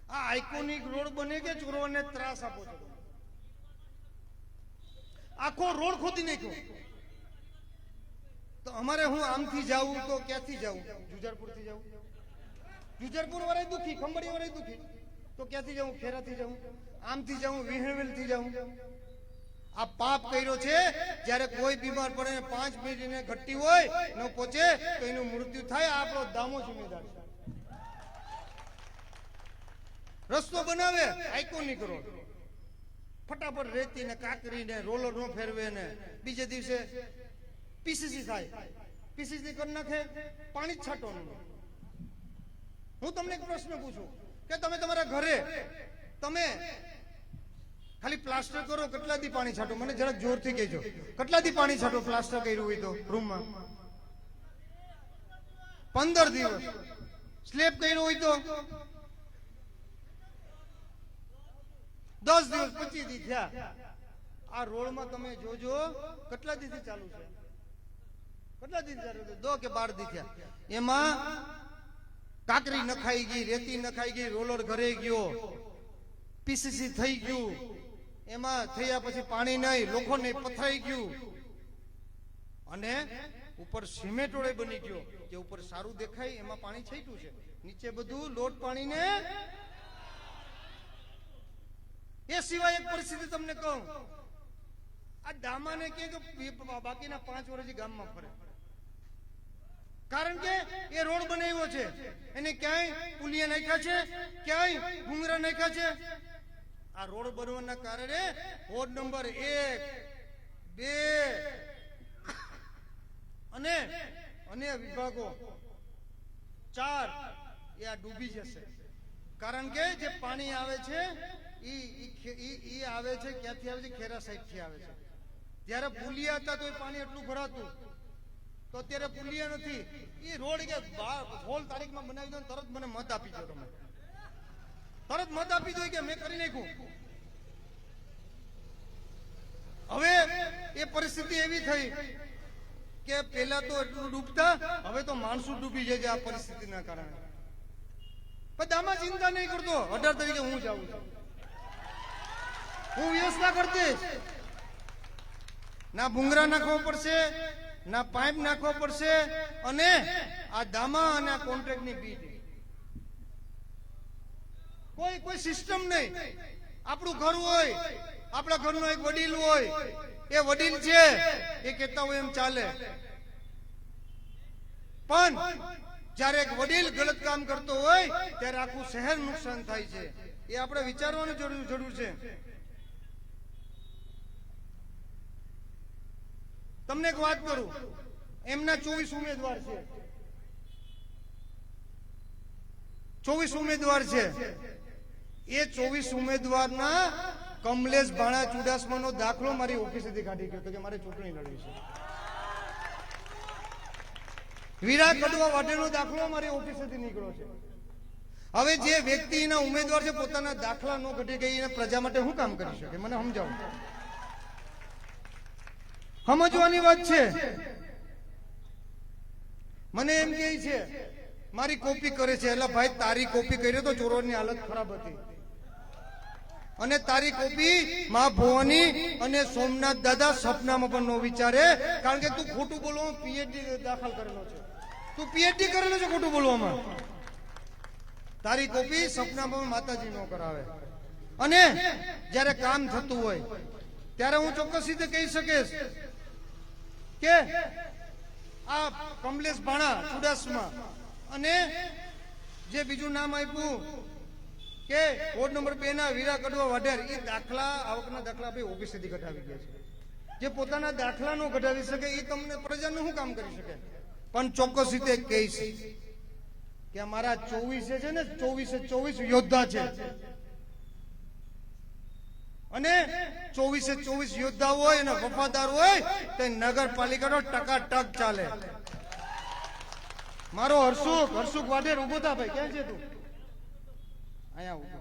આ આઇકોનિક રોડ બને કે ચોરવાને ત્રાસ આપો છો? આખો રોડ ખોદી નાખ્યો. તો અમારે હું આમથી જાઉં તો ક્યાંથી જાઉં? જુજારપુર થી જાઉં, જુજારપુર વાળા દુખી, ખંભાળી વાળા દુખી, તો ક્યાંથી જાઉં? ખેરાથી જાઉં, આમથી જાઉં, વિહણવેલ થી જાઉં. આ પાપ કર્યો છે. જયારે કોઈ બીમાર પડે 5 મિનિટ ઘટતી હોય ન પહોંચે તો એનું મૃત્યુ થાય, આપણો દામો જિમ્મેદાર છે. રસ્તો બનાવે આઇકોનિક રોડ, ફટાફટ રેતી ને કાકરી ને રોલર નો ફેરવે ને બીજે દિવસે પીસીસી થાય, પીસીસી કરી નાખે, પાણી જ છાંટવાનું. હું તમને એક પ્રશ્ન પૂછું કે તમે તમારા ઘરે તમે ખાલી પ્લાસ્ટર કરો, કેટલા દી પાણી છાંટો? મને જરાક જોરથી કહેજો, કેટલા દી પાણી છાંટો પ્લાસ્ટર કર્યું હોય તો રૂમમાં? 15 દિવસ. સ્લેબ કર્યો હોય તો 10 દિવસ, 25 દી થયા. આ રોડમાં તમે જોજો કેટલા દીથી ચાલુ છે, કેટલા દી ચાલુ છે? 10 કે 12 દી થયા. એમાં કાકરી નખાઈ ગઈ, રેતી નખાઈ ગઈ, રોલર ઘરે ગયો, પીસીસી થઈ ગયું, એમાં થયા પછી પાણી નહીં, લોખો નહીં, પથરાઈ ગયું, અને ઉપર સિમેન્ટ રોડ બની ગયો જે ઉપર સારું દેખાય એમાં પાણી છાંટ્યું છે, નીચે બધું લોટ પાણી ને. એ સિવાય એક પરિસ્થિતિ તમને કહું, આ ડામાને કે બાકીના 5 વર્ષથી ગામમાં ફરે, કારણ કે એ રોડ બનાવ્યો છે, એને ક્યાંય પુલિયા નાખ્યા છે, ક્યાંય ભૂંગરા નાખ્યા છે. આ રોડ બનવાના કારણે વોર્ડ નંબર 1, 2 અને અન્ય વિભાગો 4 એ આ ડૂબી જશે. કારણ કે જે પાણી આવે છે ઈ આવે છે ક્યાંથી આવે છે? ખેરા સાઈડ થી આવે છે. જયારે પુલિયા હતા તો એ પાણી એટલું ભરાતું, તો અત્યારે પુલિયા નથી. એ રોડ કે 16 તારીખમાં બનાવી દો, તરત મને મત આપી દો, તમે તરત મત આપી દો કે મેં કરી નાખ્યું. હવે એ પરિસ્થિતિ એવી થઈ કે પેલા તો એટલું ડૂબતા, હવે તો માણસો ડૂબી જાય આ પરિસ્થિતિના કારણે. પણ આમાં ચિંતા નહીં કરતો, 18 તારીખે હું જાઉં છું, હું વ્યવસ્થા કરતીશ. ના ભૂંગરા નાખવો પડશે, ના પાઇપ નાખવો પડશે, અને આ દામા અને આ કોન્ટ્રાક્ટની બીજ કોઈ સિસ્ટમ નહીં. આપણું ઘર હોય, આપણા ઘરનો એક વડીલ હોય, એ વડીલ છે એ કહેતા હોય એમ ચાલે. પણ જયારે એક વડીલ ગલત કામ કરતો હોય ત્યારે આખું શહેર નુકસાન થાય છે. એ આપણે વિચારવાનું જરૂર છે. તમને એક વાત કરું, એમના 24 ઉમેદવાર છે, 24 ઉમેદવાર છે. એ 24 ઉમેદવારના કમલેશ ભાણા ચુડાસમાનો દાખલો મારી ઓફિસેથી કાઢી ગયો કે મારે ચૂંટણી લડવી છે. વીરા કડવા વાટેનો દાખલો મારી ઓફિસેથી નીકળ્યો છે. હવે જે વ્યક્તિના ઉમેદવાર છે પોતાના દાખલા નો ઘટી ગઈ, પ્રજા માટે શું કામ કરી શકે? મને સમજાવો. સમજવાની વાત છે. મને એમ કહે છે મારી કોપી કરે છે. એટલે ભાઈ તારી કોપી કરી તો ચોરોની હાલત ખરાબ હતી, અને તારી કોપી માં ભવાની અને સોમનાથ દાદા સપનામાં પણ ન વિચારે. કારણ કે તું ખોટું બોલવા પીએચડી દાખલ કરેલો છે, તું પીએચડી કરેલો છે ખોટું બોલવામાં. તારી કોપી સપનામાં માતાજી નો કરાવે. અને જ્યારે કામ થતું હોય ત્યારે હું ચોક્કસ રીતે કહી શકીશ કે આ કમલેશ ભાણા ચુડાસમા અને જે બીજું નામ આપ્યું કે વોર્ડ નંબર 2 ના વીરા કડવા વાઢેર, એ દાખલા આવકના દાખલા ભાઈ ઓફિસેથી કઢાવી ગયા છે. જે પોતાના દાખલા નો કઢાવી શકે એ તમને પ્રજાનું શું કામ કરી શકે. પણ ચોક્કસ રીતે કહીશ કે અમારા 24 છે ને 24 યોદ્ધા છે, અને 24 યોદ્ધા હોય અને વફાદાર હોય તો નગરપાલિકાનો ટકાટક ચાલે. મારો હર્ષુક વાઢેર ઉભો થા ભાઈ. ક્યાં છે તું? અહીંયા ઉભો.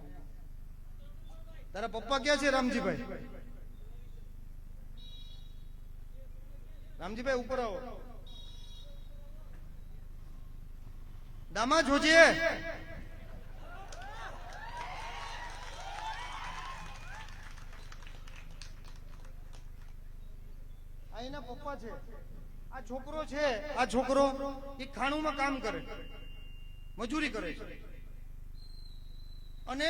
તારા પપ્પા ક્યાં છે? રામજીભાઈ, રામજીભાઈ ઉપર આવો. દામા જોજે. એના પપ્પા છે. આ છોકરો છે, આ છોકરો એ ખાણુંમાં કામ કરે, મજૂરી કરે છે. અને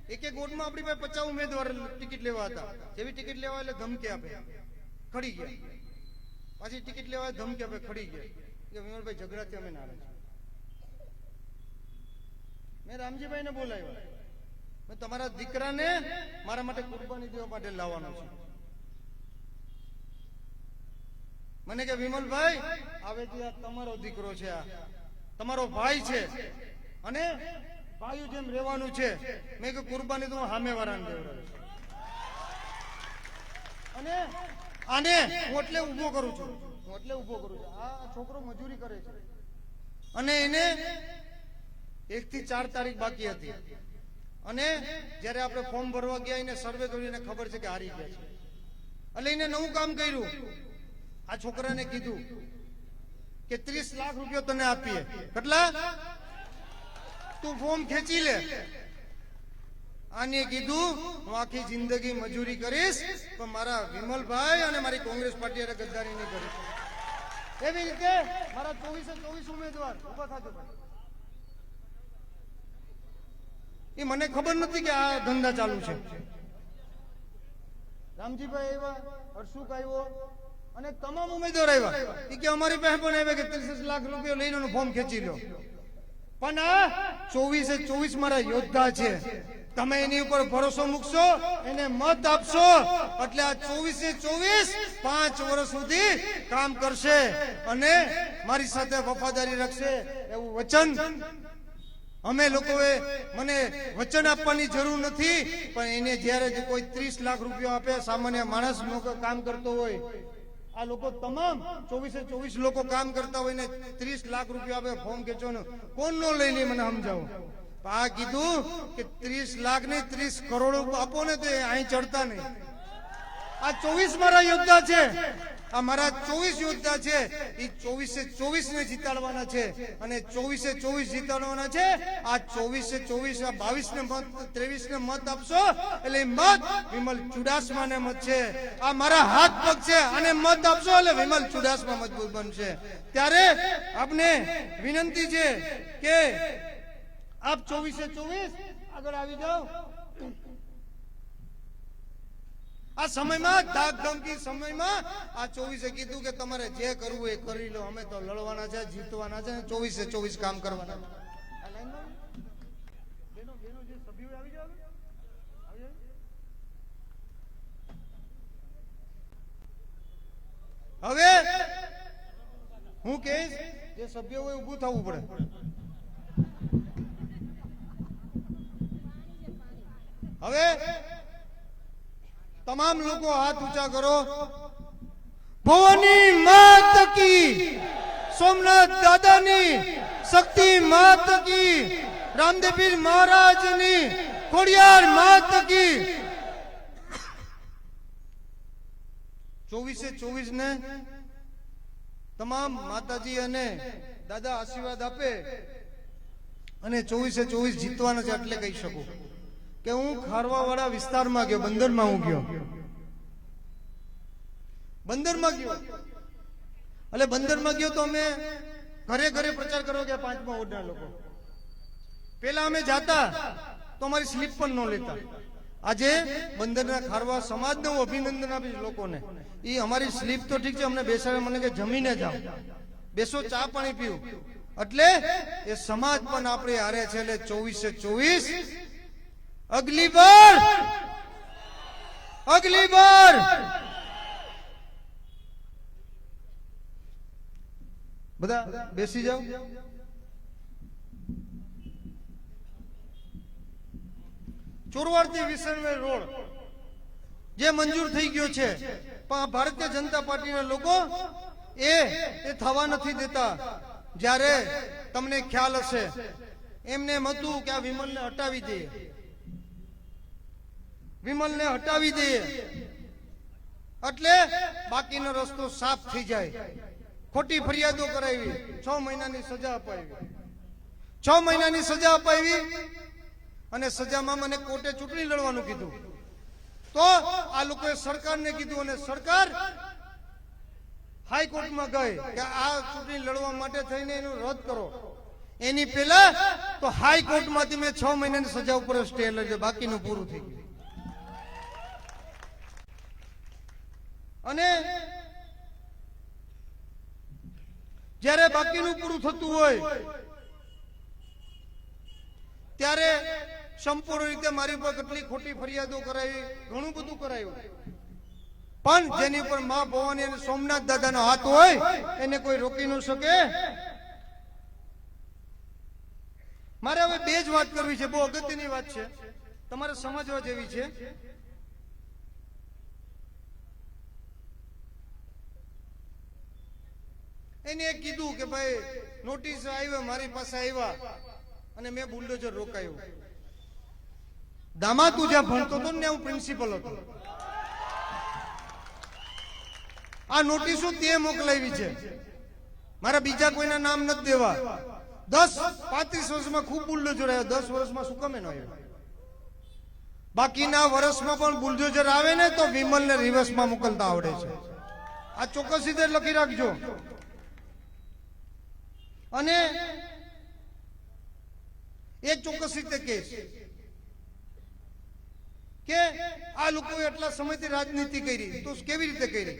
એક ગોટમાં આપણી પાસે 50 ઉમેદવાર ટિકિટ લેવા હતા. જેવી ટિકિટ લેવા એટલે ધમકી આપે, ખડી ગયા. પાછી ટિકિટ લેવા ધમકી આપે, ખડી ગયા. કે વિમલભાઈ ઝઘડાથી અમે નારાજ. મેં રામજીભાઈ ને બોલાવ્યા. મેં તમારા દીકરાને મારા માટે કુરબાની દેવા માટે લાવવાનો છે. મને કે વિમલભાઈ આવેથી આ તમારો દીકરો છે, આ તમારો ભાઈ છે, અને ભાઈઓ જેમ રહેવાનું છે. મેં કે કુરબાની તો સામે વાળાને દેવડાવીશ. અને આને હું એટલે ઉભો કરું છું, આ છોકરો મજૂરી કરે છે, અને એને 1 થી 4 તારીખ બાકી હતી. અને જયારે આપણે ફોર્મ ભરવા ગયા એને સર્વે કરીને ખબર છે કે હારી ગયા છે. એટલે એને નવું કામ કર્યું. આ છોકરાને કીધું કે 30 લાખ રૂપિયા તને આપીએ. કેટલા? તું ફોર્મ ખેંચી લે. આને કીધું હું આખી જિંદગી મજૂરી કરીશ પણ મારા વિમલભાઈ અને મારી કોંગ્રેસ પાર્ટી અરે ગદ્દારી નહીં કરીશ. એવી રીતે મારા 24 ઉમેદવાર ઉભા થજો ભાઈ. એ મને ખબર નથી કે આ ધંધા ચાલુ છે. રામજીભાઈ આવ્યા, હર્ષુક આવ્યો, અને તમામ ઉમેદવાર આવ્યા. એ કે અમારી પાસે પણ આવ્યા કે 30 લાખ રૂપિયા લઈને ફોર્મ ખેંચી લો. પણ આ 24 મારા યોદ્ધા છે. તમે એની ઉપર ભરોસો મૂકશો, એને મત આપશો, એટલે આ 24 5 વર્ષ સુધી કામ કરશે અને મારી સાથે વફાદારી રાખશે. એવું વચન અમે લોકોએ મને વચન આપવાની જરૂર નથી. પણ એને જયારે કોઈ 30 લાખ રૂપિયા આપે, સામાન્ય માણસ કામ કરતો હોય, આ લોકો તમામ 24 લોકો કામ કરતા હોય ને 30 લાખ રૂપિયા આપે ફોર્મ ખેંચો ને કોણ નો લઈને મને સમજાવો. આ કીધું કે 30 લાખ ને 30 કરોડ આપો ને તો અહીં ચડતા નહીં. આ 24 મારા યોદ્ધા છે, આ મારા 24 યોદ્ધા છે. એ 24 ને જીતાડવાના છે, અને 24 જીતાડવાના છે. આ 24 આ 22 ને મત 23 ને મત આપશો એટલે મત વિમલ ચુડાસમા ને મત છે. આ મારા હાથ પગ છે, આને મત આપશો એટલે વિમલ ચુડાસમા મજબૂત બનશે. ત્યારે આપને વિનંતી છે કે આપ 24 આગળ આવી જાઓ. આ સમયમાં ધાક ધમકી સમયમાં આ 24 કીધું કે તમારે જે કરવું એ કરી લો, અમે તો લડવાના છે, જીતવાના છે, 24 કામ કરવાના. હવે હું કહીશ જે સભ્યો હોય ઉભું થવું પડે. હવે તમામ લોકો હાથ ઊંચા કરો. ભવાની માત કી, સોમનાથ દાદાની શક્તિ માત કી, રામદેવપીર મહારાજની ખોડિયાર માત કી. 24/24 ને તમામ માતાજી અને દાદા આશીર્વાદ આપે અને 24/24 જીતવાના છે. એટલે કહી શકું કે હું ખારવા વાળા વિસ્તારમાં ગયો, બંદરમાં હું ગયો, બંદરમાં ગયો. એટલે બંદરમાં ગયો તો અમે ઘરે ઘરે પ્રચાર કરવા ગયા 5મા વોર્ડના લોકો. પેલા અમે જાતા તો અમારી સ્લીપ પણ ન લેતા. આજે બંદરના ખારવા સમાજને હું અભિનંદન આપીશ લોકોને. એ અમારી સ્લીપ તો ઠીક છે, અમને બેસાડે, મને કે જમીને જાઓ, બેસો, ચા પાણી પીવું. એટલે એ સમાજ પણ આપણે હારે છે. એટલે 24/24 અગલી બાર, અગલી બાર. બધા બેસી જાઓ. ચોરવાડથી વિસનવેલ રોડ જે મંજૂર થઈ ગયો છે, પણ ભારતીય જનતા પાર્ટીના લોકો એ થવા નથી દેતા. જ્યારે તમને ખ્યાલ હશે, એમને એમ હતું કે આ વિમલને હટાવી દઈએ, વિમલને હટાવી દઈએ એટલે બાકીનો રસ્તો સાફ થઈ જાય. ખોટી ફરિયાદો કરાવી, 6 મહિનાની સજા અપાવી, 6 મહિનાની સજા અપાવી અને સજામાં મને કોર્ટે ચૂંટણી લડવાનું કીધું. તો આ લોકોએ સરકારને કીધું અને સરકાર હાઈકોર્ટમાં ગઈ કે આ ચૂંટણી લડવા માટે થઈને એનું રદ કરો. એની પહેલા તો હાઈકોર્ટમાંથી મેં 6 મહિનાની સજા ઉપર સ્ટે લઈ, બાકીનું પૂરું થઈ ગયું. અને જ્યારે બાકીનું પૂરું થતું હોય ત્યારે સંપૂર્ણ રીતે મારી ઉપર કેટલી ખોટી ફરિયાદો કરાવી, ઘણું બધું કરાયું. પણ જેની ઉપર મા ભવાની અને સોમનાથ દાદાનો હાથ હોય એને કોઈ રોકી ન શકે. મારે હવે 2 જ વાત કરવી છે, બહુ અગત્યની વાત છે, તમારે સમજવા જેવી છે. એને કીધું કે ભાઈ નોટિસ આવ્યા, મારી પાસે આવ્યા અને મેં બુલડોઝર રોકાયું. દામા તું જ્યાં ભણતો હતો ને હું પ્રિન્સિપલ હતો. આ નોટિસો તે મોકલાવી છે, મારા બીજા કોઈના નામ નથી દેવા. 10-35 વર્ષમાં ખૂબ બુલડોઝર આવ્યો, 10 વર્ષમાં શું કમે ન આવ્યો? બાકીના વર્ષમાં પણ બુલડોઝર આવે ને તો વિમલને રિવર્સમાં મોકલતા આવડે છે. આ ચોક્કસ રીતે લખી રાખજો. અને એક ચોક્કસ રીતે કહીશ કે આ લોકોએ એટલા સમયથી રાજનીતિ કરી, તો કેવી રીતે કરી?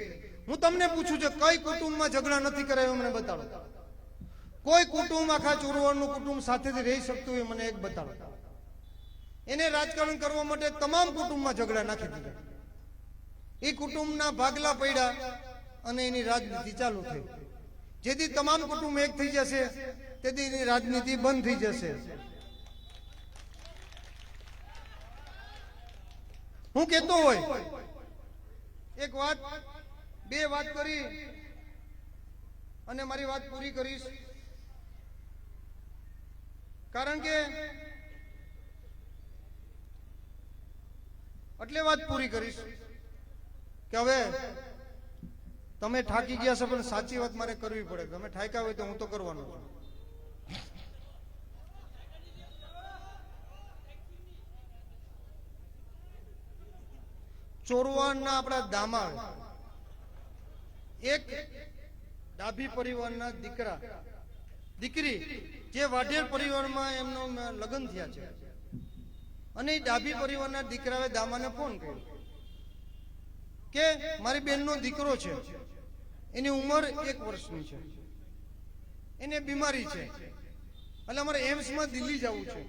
હું તમને પૂછું છું, કઈ કુટુંબમાં ઝઘડા નથી કરાયો? મને બતાડો. કોઈ કુટુંબ આખા ચોરવાડનું કુટુંબ સાથેથી રહી શકતું હોય મને એક બતાડો. એને રાજકારણ કરવા માટે તમામ કુટુંબમાં ઝઘડા નાખી દીધા. એ કુટુંબના ભાગલા પડ્યા અને એની રાજનીતિ ચાલુ થઈ. જેથી તમામ કુટુંબ એક થઈ જશે તેથી એની રાજનીતિ બંધ થઈ જશે. હું કહેતો હોય એક વાત, 2 વાત કરી અને મારી વાત પૂરી કરીશ. કારણ કે એટલે વાત પૂરી કરીશ કે હવે તમે થાકી ગયા છો, પણ સાચી વાત મારે કરવી પડે. તમે ઠાક્યા હોય તો હું તો કરવાનો છું. ચોરવાડના આપણા દામા, એક ડાભી પરિવારના દીકરી જે વાઢેર પરિવારમાં એમનો લગ્ન થયા છે, અને એ ડાભી પરિવારના દીકરાએ દામાને ફોન કર્યો કે મારી બેનનો દીકરો છે, એની ઉંમર 1 વર્ષની છે, એને બીમારી છે, એટલે અમારે એમ્સમાં દિલ્હી જવું છે.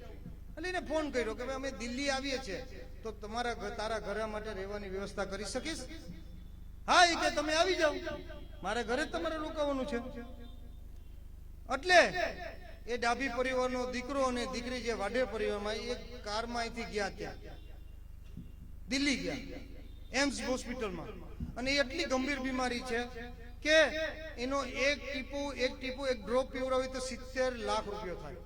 એટલે એને ફોન કર્યો કે ભાઈ અમે દિલ્હી આવીએ છીએ, તો તારા ઘર માટે રહેવાની વ્યવસ્થા કરી શકીશ? હા, એ કે તમે આવી જાઓ, મારા ઘરે જ તમારે રોકાવાનું છે. એટલે એ ડાભી પરિવારનો દીકરો અને દીકરી જે વાઢેર પરિવારમાં એક કારમાં અહીંથી ગયા, ત્યાં દિલ્હી ગયા એમ્સ હોસ્પિટલમાં. અને એટલી ગંભીર બીમારી છે કે એનો એક ડ્રોપ પીવડાવવું હોય તો 70 લાખ રૂપિયા થાય,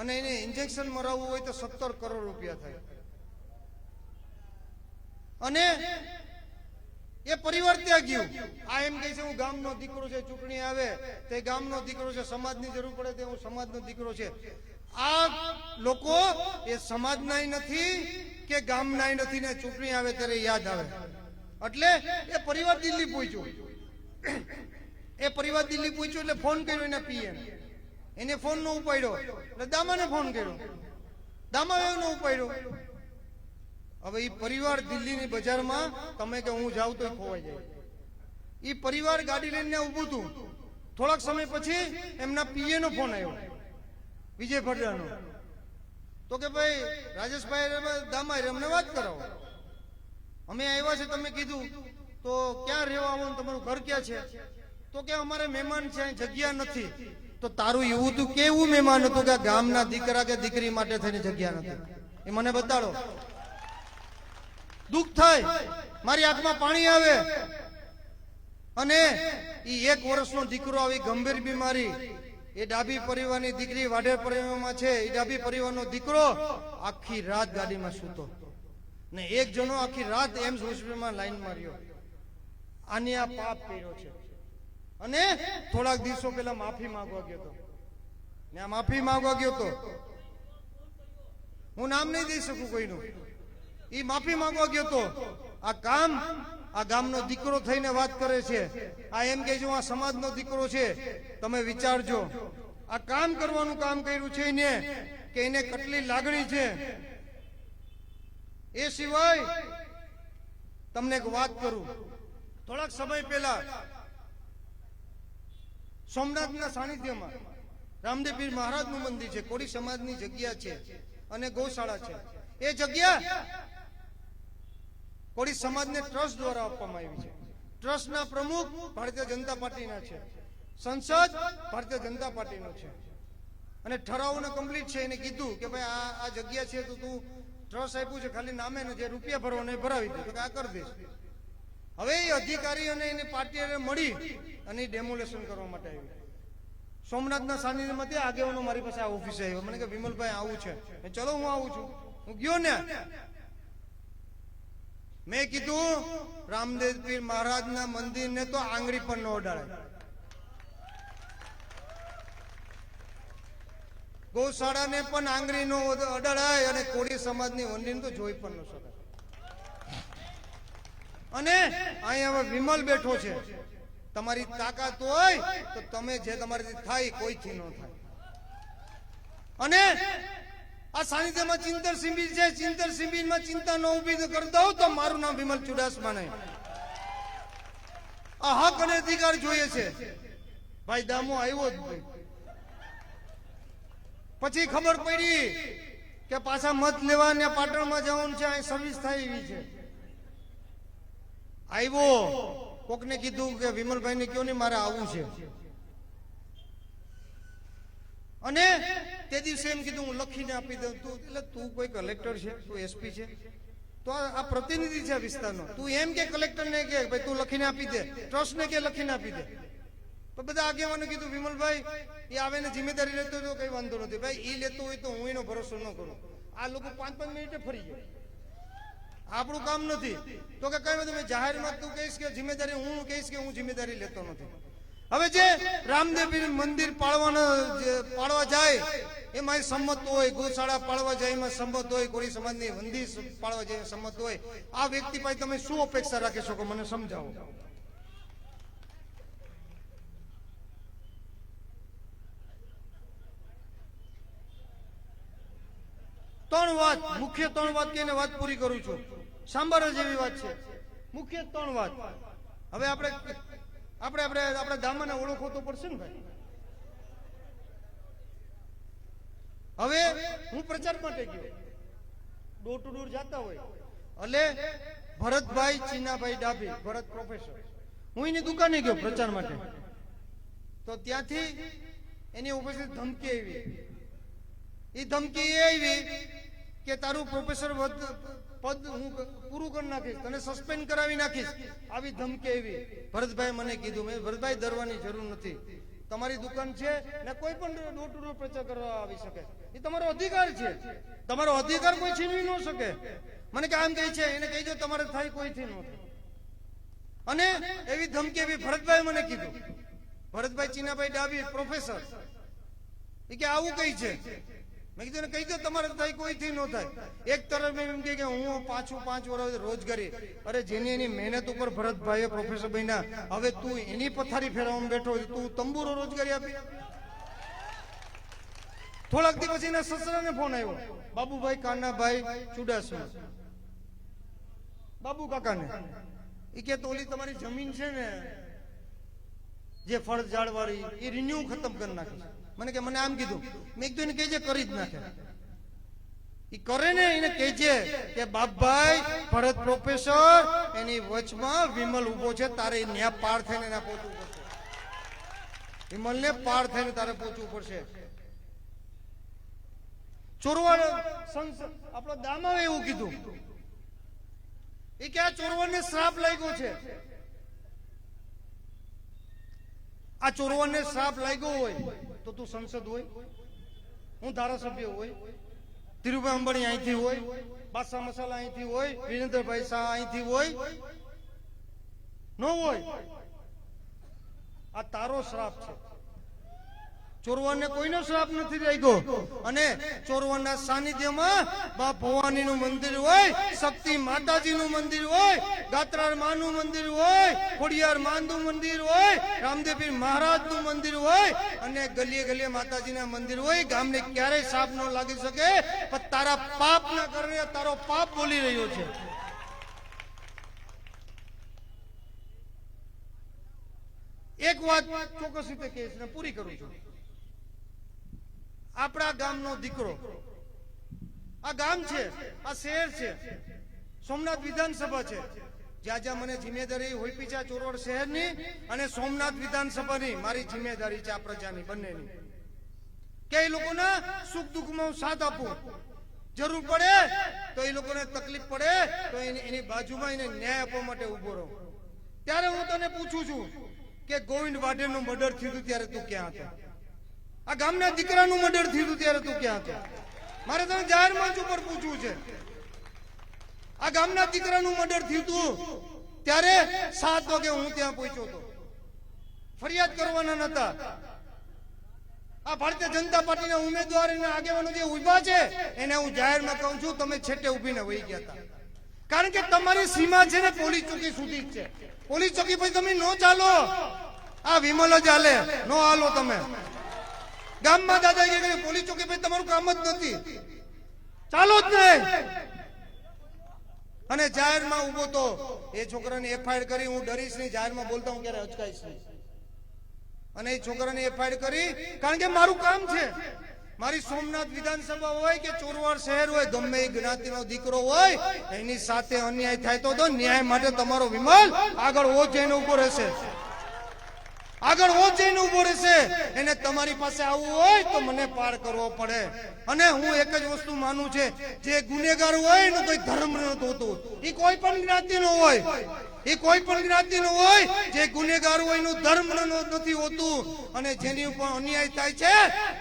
અને એને ઇન્જેક્શન મરાવવું હોય તો 17 કરોડ રૂપિયા થાય. અને એ પરિવાર ત્યાં ગયું. આ એમ કહે છે હું ગામનો દીકરો છે, ચૂંટણી આવે તે ગામનો દીકરો છે, સમાજની જરૂર પડે તે હું સમાજનો દીકરો છે. આ લોકો એ સમાજનાય નથી કે ગામનાય નથી ને ચૂંટણી આવે ત્યારે યાદ આવે. એટલે એ પરિવાર દિલ્હી પહોંચ્યો. એ પરિવાર દિલ્હી પહોંચ્યો એટલે ફોન કર્યો એના પીએમ. એને ફોન નો ઉપાડ્યો એટલે દામાને ફોન કર્યો, દામા નો ઉપાડ્યો. હવે એ પરિવાર દિલ્હીની બજારમાં તમે કે હું જાઉં તો ખોવાઈ જાય. એ પરિવાર ગાડી લઈને ઊભું હતું. થોડાક સમય પછી એમના પીએ નો ફોન આવ્યો, વિજય ફડરાનો. તો કે ભાઈ રાજેશભાઈ દામા અમને વાત કરાવો, અમે આવ્યા છે, તમે કીધું તો ક્યાં રહેવા આવો, તમારું ઘર ક્યાં છે? તો કે અમારે મહેમાન છે, જગ્યા નથી. તો તારું એવું તું કેવું મહેમાન હતું કે ગામના દીકરા કે દીકરી માટે થઈને જગ્યા નથી? એ મને બતાડો. દુઃખ થાય, મારી આંખમાં પાણી આવે. અને એ 1 વર્ષનો દીકરો આવી ગંભીર બીમારી, એ ડાભી પરિવારની દીકરી વાઢેર પરિવારમાં છે, એ ડાભી પરિવારનો દીકરો આખી રાત ગાડીમાં સૂતો ને એક જણો આખી રાત એમ્સ હોસ્પિટલમાં લાઈન માર્યો. આની આ પાપ કર્યો છે. અને થોડાક દિવસો પહેલા માફી માંગવા ગયો હતો ને આ માફી માંગવા ગયો હતો, હું નામ નહીં દઈ શકું કોઈનું. એ માફી માંગવા ગયો હતો. આ કામ આ ગામનો દીકરો થઈને વાત કરે છે. આ એમ કે આ સમાજનો દીકરો છે. તમે વિચારજો, આ કામ કરવાનું કામ કર્યું છે એને કે એને કેટલી લાગણી છે. એ સિવાય તમને એક વાત કરું. થોડાક સમય પહેલા સોમનાથના સાનિધ્યમાં રામદેવ પીર મહારાજનું મંદિર છે, કોળી સમાજની જગ્યા છે અને ગૌશાળા છે. એ જગ્યા કોળી સમાજને ટ્રસ્ટ દ્વારા આપવામાં આવી છે. ટ્રસ્ટના પ્રમુખ ભારતીય જનતા પાર્ટીના છે, સંસદ ભારતીય જનતા પાર્ટીનો છે અને ઠરાવોને કમ્પ્લીટ છે. એને કીધું કે ભાઈ આ જગ્યા છે તો તું ટ્રસ્ટ આપ્યું છે, ખાલી નામે ને જે રૂપિયા ભરવાના ભરાવી દે, તો આ કરી દઈશ. હવે એ અધિકારી અને એની પાર્ટી મળી અને ડેમોલેશન કરવા માટે આવી. સોમનાથના સાનિધ્યમાંથી આગેવાનો મારી પાસે આ ઓફિસે આવ્યો. મને કે વિમલભાઈ આવું છે. ચલો હું આવું છું. હું ગયો ને, મેં કીધું રામદેવ પીર મહારાજના મંદિરને તો આંગળી પર ન અડાડે, ગૌશાળાને પણ આંગળી નો અડાડાય અને કોળી સમાજની વંડીને તો જોઈ પણ ન શકાય. અને અહીંયા હવે વિમલ બેઠો છે. તમારી તાકાત હોય તો તમે જે તમારાથી થાય કોઈથી ન થાય. અને આ સાનિધ્યમાં ચિંતન શિબિર છે, ચિંતન શિબિરમાં ચિંતા ન ઉભી કરી દઉં તો મારું નામ વિમલ ચુડાસમા નહીં. આ હક અને અધિકાર જોઈએ છે. ભાઈ દામો આવ્યો જ ભાઈ. પછી ખબર પડી કે પાછા મત લેવા ને પાટણમાં જવાનું છે, અહીં સર્વિસ થાય એવી છે. આવ્યો, કોકને કીધું કે વિમલભાઈ ને કયો ને મારે આવવું છે. અને તે દિવસે એમ કીધું હું લખીને આપી દઉં. તું એટલે તું કોઈ કલેક્ટર છે, તું એસપી છે, તો આ પ્રતિનિધિ છે વિસ્તારનો. તું એમ કે કલેક્ટર ને કે ભાઈ તું લખીને આપી દે, ટ્રસ્ટ ને કે લખીને આપી દે. તો બધા આગેવાનો કીધું વિમલભાઈ એ આવે ને જિમ્મેદારી લેતો હોય તો કઈ વાંધો નથી. ભાઈ એ લેતો હોય તો હું એનો ભરોસો ન કરું. આ લોકો 5-5 મિનિટે ફરી જાય, આપણું કામ નથી. તો કે કઈ તમે જાહેરમાં તું કહીશ કે જિમ્મેદારી, હું કહીશ કે હું જિમ્મેદારી લેતો નથી. હવે જે રામદેવ મંદિર પાળવા જાય એમાં સંમત હોય, ગૌશાળા પાળવા જાય એમાં સંમત હોય, કોળી સમાજની મંદિર પાળવા જાય સંમત હોય. આ વ્યક્તિ પાસે તમે શું અપેક્ષા રાખી શકો, મને સમજાવો. મુખ્ય ત્રણ વાત કહીને વાત પૂરી કરું છું. સાંભળવા જેવી વાત છે. મુખ્ય 3 વાત. હવે આપણે દામાને ઓળખવો તો પડશે ને ભાઈ. હવે હું પ્રચાર માટે ગયો, ડોર ટુ ડોર જતા હોય એટલે ભરતભાઈ ચીનાભાઈ ડાભી, ભરત પ્રોફેસર, હું એની દુકાને ગયો પ્રચાર માટે. તો ત્યાંથી એની ઓફિસે ધમકી આવી. એ ધમકી એ આવી કે તારું પ્રોફેસર પદ હું પૂરું કરી નાખીશ, તને સસ્પેન્ડ કરાવી નાખીશ. આવી ધમકી આવી. ભરતભાઈ મને કીધું, મેં ભરતભાઈ ડરવાની જરૂર નથી. તમારી દુકાન છે ને કોઈ પણ ડોર ટુ ડોર પ્રચાર કરવા આવી શકે, એ તમારો અધિકાર છે. તમારો અધિકાર કોઈ છીનવી ન શકે. મને કે આમ કહે છે, એને કહી દો તમારે થાય, કોઈથી ન થાય. અને એવી ધમકી એવી ભરતભાઈ મને કીધું, ભરતભાઈ ચીનાભાઈ ડાબી પ્રોફેસર, એ કે આવું કઈ છે? મેં કીધું કહી દો તમારે થાય, કોઈથી ન થાય. એક તરફ એમ કે હું પાછું 5 વર્ષ રોજગારી. અરે જેની એની મહેનત ઉપર ભરતભાઈએ પ્રોફેસર બન્યા, હવે તું એની પથારી ફેરવવામાં બેઠો, તું તંબુરો રોજગારી આપી. થોડાક દી પછી એના સસરાને ફોન આવ્યો, બાબુભાઈ કાનાભાઈ ચુડાસમા, બાબુ કાકાને. એ કે તો ઓલી તમારી જમીન છે ને જે ફળ ઝાડવાળી, એ રિન્યુ ખતમ કરી નાખી. મને કે મને આમ કીધું. મેં કીધું એને કહેજે કરી જ નાખે. એ કરે ને એને કહેજે કે બાપભાઈ ભરત પ્રોફેસર એની વચમાં વિમલ ઉભો છે, તારે ન્યા પાર થઈને ના પહોંચવું પડશે. વિમલને પાર થઈને તારે પહોંચવું પડશે. ચોરવાડ આપણો દામાવે એવું કીધું, એ કે આ ચોરવાડને શ્રાપ લાગ્યો છે. આ ચોરવાડને શ્રાપ લાગ્યો હોય તો તું સંસદ હોય, હું ધારાસભ્ય હોય, ધીરુભાઈ અંબાણી અહીંથી હોય, બાદશાહ મસાલા અહીંથી હોય, વિરેન્દ્રભાઈ શાહ અહીંથી હોય, ન હોય. આ તારો શ્રાપ છે. ચોરવાડને કોઈનો શ્રાપ નથી લાગ્યો. અને ચોરવાડના સાનિધ્યમાં બા ભવાનીનું મંદિર હોય, શક્તિ માતાજીનું મંદિર હોય, ગાત્રાળ માનું મંદિર હોય, ખોડિયાર માનું મંદિર હોય, રામદેવપીર મહારાજનું મંદિર હોય, અને ગલીએ ગલીએ માતાજીના મંદિર હોય. ગામને ક્યારેય શ્રાપ ન લાગી શકે, પણ તારા પાપના કારણે તારો પાપ બોલી રહ્યો છે. એક વાત ચોક્કસ રીતે કહીશ ને પૂરી કરું છું. આપણા ગામનો દીકરો, આ ગામ છે, આ શહેર છે, સોમનાથ વિધાનસભા છે. જ્યાં જ્યાં મને જિમ્મેદારી હોય પીછા ચોરવાડ શહેરની અને સોમનાથ વિધાનસભાની મારી જિમ્મેદારી છે, આ પ્રજાની બંનેની, કે એ લોકોના સુખ દુઃખમાં હું સાથ આપું. જરૂર પડે તો એ લોકોને તકલીફ પડે તો એની બાજુમાં એને ન્યાય આપવા માટે ઉભો રહું. ત્યારે હું તને પૂછું છું કે ગોવિંદ વાઢેરનું મર્ડર થયું ત્યારે તું ક્યાં હતો? આ ગામના દીકરાનું મર્ડર થયું ત્યારે તું ક્યાં હતો? મારે તને જાહેર મંચ ઉપર પૂછવું છે. આ ગામના દીકરાનું મર્ડર થયું ત્યારે 7 વાગે હું ત્યાં પહોંચ્યો હતો. ફરિયાદ કરવાના નતા. આ ભારતીય જનતા પાર્ટીના ઉમેદવાર અને આગેવાનો જે ઉભા છે એને હું જાહેરમાં કહું છું, તમે છેટે ઉભીને વહી ગયા હતા. કારણ કે તમારી સીમા છે ને પોલીસ ચોકી સુધી જ છે. પોલીસ ચોકી પછી તમે નો ચાલો. આ વિમલ જ હાલે, નો હાલો તમે. ગામમાં દાદાગીરી પોલીસ ચોકી પછી તમારું કામ જ નથી, ચાલો જ નહીં. અને જાહેરમાં ઉભો તો એ છોકરાને એફઆઈઆર કરી. હું ડરીશ નહીં, જાહેરમાં બોલતા હું ક્યારે અચકાઈશ નહીં. અને એ છોકરાને એફઆઈઆર કરી, કારણ કે મારું કામ છે. મારી સોમનાથ વિધાનસભા હોય કે ચોરવાડ શહેર હોય, ગમે એ જ્ઞાતિનો દીકરો હોય, એની સાથે અન્યાય થાય તો ન્યાય માટે તમારો વિમલ આગળ ઓજ જઈને ઉભો રહેશે. આગળ ઓજ જઈને ઉભો રહેશે. એને તમારી પાસે આવવું હોય તો મને પાર કરવો પડે. અને હું એક જ વસ્તુ માનું છે, જે ગુનેગાર હોય એનું કોઈ ધર્મ નથી હોતું. એ કોઈ પણ જ્ઞાતિનો હોય, એ કોઈ પણ જ્ઞાતિનો હોય, જે ગુનેગાર હોય એનું ધર્મ નથી હોતું. અને જેની ઉપર અન્યાય થાય છે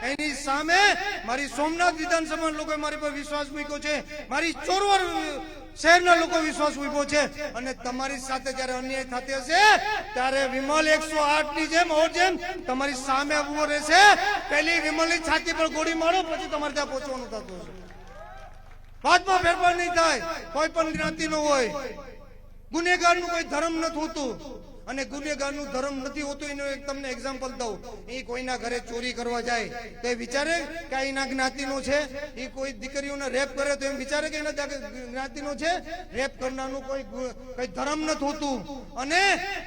એની સામે મારી સોમનાથ વિધાનસભાના લોકોએ મારી પર વિશ્વાસ મૂક્યો છે, મારી ચોરવાડ શહેરના લોકો વિશ્વાસ ઉભો છે. અને તમારી સાથે જયારે અન્યાય થતી હશે ત્યારે વિમલ 108 ની જેમ તમારી સામે ઉભો રહેશે. પહેલી વિમલની છાતી પર ગોળી મારો, પછી તમારે ત્યાં પહોંચવાનું થતું હશે. વાતમાં ફેરફાર નહીં થાય. કોઈ પણ જ્ઞાતિનો હોય, ગુનેગારનું કોઈ ધર્મ નથી હોતું. અને ગુનેગારનું ધર્મ નથી હોતું એનું એક તમને એક્ઝામ્પલ દઉં. એ કોઈના ઘરે ચોરી કરવા જાય તો એ વિચારે કે એના જ્ઞાતિનો છે? એ કોઈ દીકરીઓને રેપ કરે તો એમ વિચારે કે એના જ્ઞાતિનો છે? રેપ કરનારનું કોઈ ધર્મ નથી હોતું, અને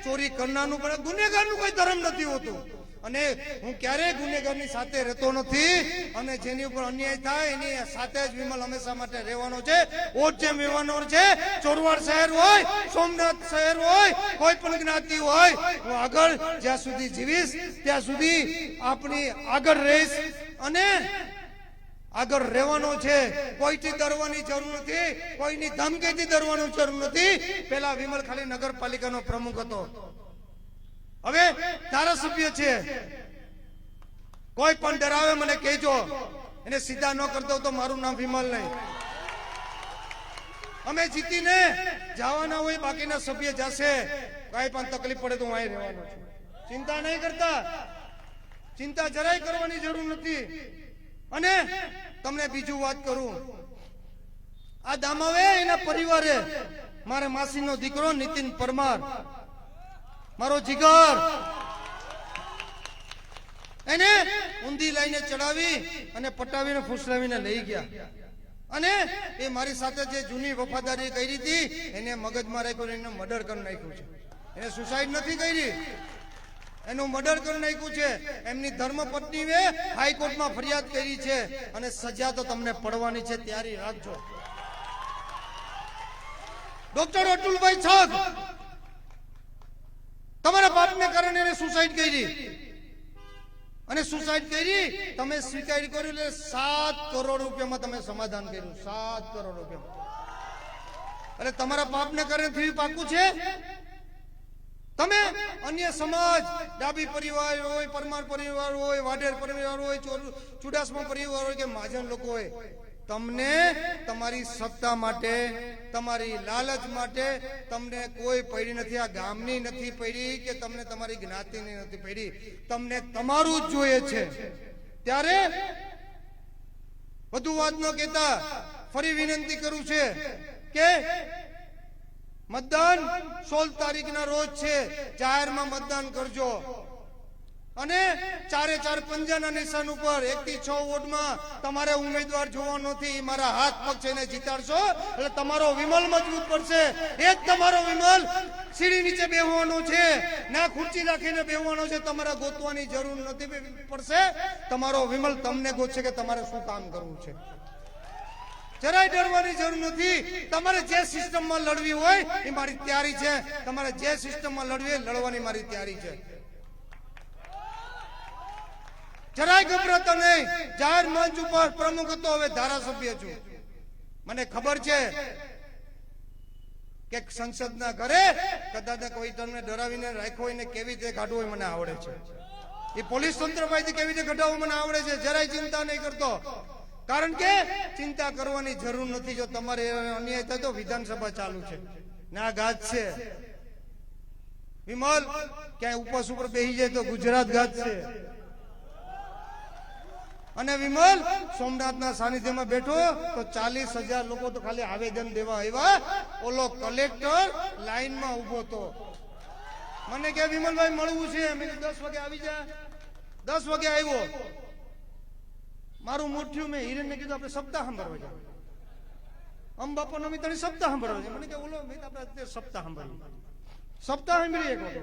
ચોરી કરનારનું પણ ગુનેગારનું કોઈ ધર્મ નથી હોતું. અને હું ક્યારેય ગુનેગારની સાથે રહેતો નથી. અને જેની ઉપર અન્યાય થાય એની સાથે જ વિમલ હંમેશા માટે રહેવાનો છે. ઓટ જેમ રહેવાનો છે. ચોરવાડ શહેર હોય, સોમનાથ શહેર હોય, કોઈ પણ જ્ઞાતિ હોય, હું આગળ જ્યાં સુધી જીવીશ ત્યાં સુધી આપણી આગળ રહીશ અને આગળ રહેવાનો છે. કોઈથી ડરવાની જરૂર નથી, કોઈની ધમકીથી ડરવાની જરૂર નથી. પેલા વિમલ ખાલી નગરપાલિકાનો પ્રમુખ હતો, હવે ધારાસભ્ય છે. કોઈ પણ ડરાવે મને કહેજો, એને સીધા ન કરતો તો મારું નામ વિમલ નહીં. અમે જીતીને જવાના હોય, બાકીના સભ્ય જશે. કાંઈ પણ તકલીફ પડે તો હું અહીં રહેવાનો છું. ચિંતા નહીં કરતા, ચિંતા જરાય કરવાની જરૂર નથી. અને તમને બીજું વાત કરું, આ દામાવે એના પરિવારે મારા માસીનો દીકરો નીતિન પરમાર, મારો જીગર, એને ઊંધી લાઈને ચડાવી અને પટાવીને ફૂસલાવીને લઈ ગયા. અને એ મારી સાથે જે જૂની વફાદારી કરી હતી એને મગજમાં રાખ્યું, એને મર્ડર કરી નાખ્યું છે. એને સુસાઇડ નથી કરી, એનું મર્ડર કરી નાખ્યું છે. એમની ધર્મપત્નીએ હાઈકોર્ટમાં ફરિયાદ કરી છે અને સજા તો તમને પડવાની છે, તૈયારી રાખજો. ડોક્ટર અતુલભાઈ છગ, તમારા બાપને કારણે એને સુસાઇડ કરી અને સુસાઇડ કરી તમે સ્વીકારી કર્યું એટલે 7 કરોડ રૂપિયામાં તમે સમાધાન કર્યું. 7 કરોડ રૂપિયા એટલે તમારા બાપને કારણે થયું પાકું છે. તમે અન્ય સમાજ, ડાબી પરિવાર હોય, પરમાર પરિવાર હોય, વાઢેર પરિવાર હોય, ચુડાસમા પરિવાર હોય કે મહાજન લોકો હોય, તમને તમારી સત્તા માટે, તમારી લાલચ માટે તમને કોઈ પડી નથી. આ ગામની નથી પડી કે તમને તમારી જ્ઞાતિની નથી પડી, તમને તમારું જ જોઈએ છે. ત્યારે વધુ વાત ન કહેતા ફરી વિનંતી કરું છે કે મતદાન 16 તારીખના રોજ છે, જાહેરમાં મતદાન કરજો. અને 4 પંજાના નિશાન ઉપર 1 થી 6 વોર્ડમાં તમારે ઉમેદવાર જોવાનો નથી, મારા હાથ પગ છે એને જીતાડશો એટલે તમારો વિમલ મજબૂત પડશે. એ જ તમારો વિમલ સીડી નીચે બેહવાનો છે, ના ખુરશી રાખીને બેહવાનો છે, તમારે ગોતવાની જરૂર નથી પડશે. તમારો વિમલ તમને ગોતશે કે તમારે શું કામ કરવું છે. જરાય ડરવાની જરૂર નથી. તમારે જે સિસ્ટમમાં લડવી હોય એ મારી તૈયારી છે. તમારે જે સિસ્ટમમાં લડવી લડવાની મારી તૈયારી છે. જરાય ગભરાતા નહીં. જાહેર મંચ ઉપર પ્રમુખ હતો, હવે ધારાસભ્ય છું. મને ખબર છે કે સંસદના ઘરે કદાચ કોઈ તમને ડરાવીને રાખ્યો હોય ને કેવી રીતે કાઢવો હોય મને આવડે છે. એ પોલીસ તંત્ર પાસેથી કેવી રીતે કઢાવવું મને આવડે છે. જરાય ચિંતા નહીં કરતો, કારણ કે ચિંતા કરવાની જરૂર નથી. જો તમારે અન્યાય થાય તો વિધાનસભા ચાલુ છે, ના ગાજ છે. વિમલ ક્યાંય ઉપવાસ ઉપર બેસી જાય તો ગુજરાત ગાજ છે. અને વિમલ સોમનાથના સાનિધ્યમાં બેઠો તો 40,000 લોકો તો ખાલી આવેદન દેવા આવ્યા. ઓલો કલેક્ટર લાઈનમાં ઉભો તો મને કે વિમલભાઈ મળવું છે. મેં 10 વાગે આવી જા. 10 વાગે આવ્યો. મારું મોઠ્યું, મેં હિરેન ને કીધું આપણે સપ્તાહ સાંભળવા જાય. બાપા નમી તને સપ્તાહ સાંભળવા જાય. મને કે ઓલો મેં આપણે સપ્તાહ સાંભળ્યું. સપ્તાહ સાંભળી એક વખત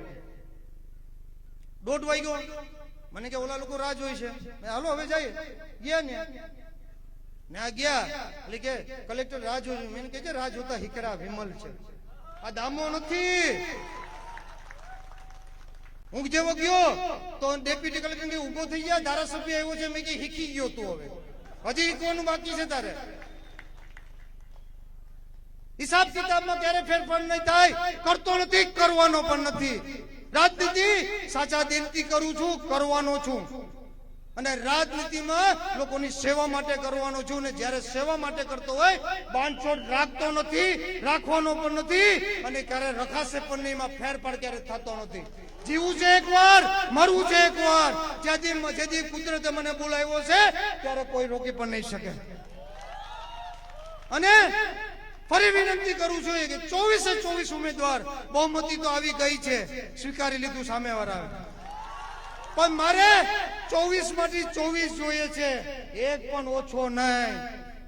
1:30 વાગ્યો. મને કે ઓલા લોકો રાહ જોઈ છે. હાલો હવે જઈએ. ગયા ને ગયા એટલે કે કલેક્ટર રાહ જોઈ. મેં કે રાહ જોતા હિકરા વિમલ છે, આ દામો નથી. હું જેવો ગયો તો ડેપ્યુટી કલેક્ટર કે ઉભો થઈ ગયા, ધારાસભ્ય આવ્યો છે. મેં કે હીકી ગયો તું, હવે હજી હીકવાનું બાકી છે તારે. હિસાબ કિતાબમાં ક્યારે ફેરફાર નહીં થાય. કરતો નથી, કરવાનો પણ નથી. રાજનીતિ સાચા દિલથી કરું છું, કરવાનો છું. અને રાજનીતિમાં લોકોની સેવા માટે કરવાનો છું. ને જ્યારે સેવા માટે કરતો હોય બાંધછોડ રાખતો નથી, રાખવાનો પણ નથી, અને ક્યારે રખાશે પણ નહીં. એમાં ફેરફાર ક્યારે થતો નથી. જીવું છે એકવાર, મરવું છે એકવાર. જેથી કુદરતે મને બોલાવ્યો છે ત્યારે કોઈ રોકી પણ નહીં શકે. અને ફરી વિનંતી કરું છું કે 24 ઉમેદવાર, બહુમતી તો આવી ગઈ છે, સ્વીકારી લીધું સામેવાળા, પણ મારે 24 માંથી 24 જોઈએ છે, એક પણ ઓછો નહીં.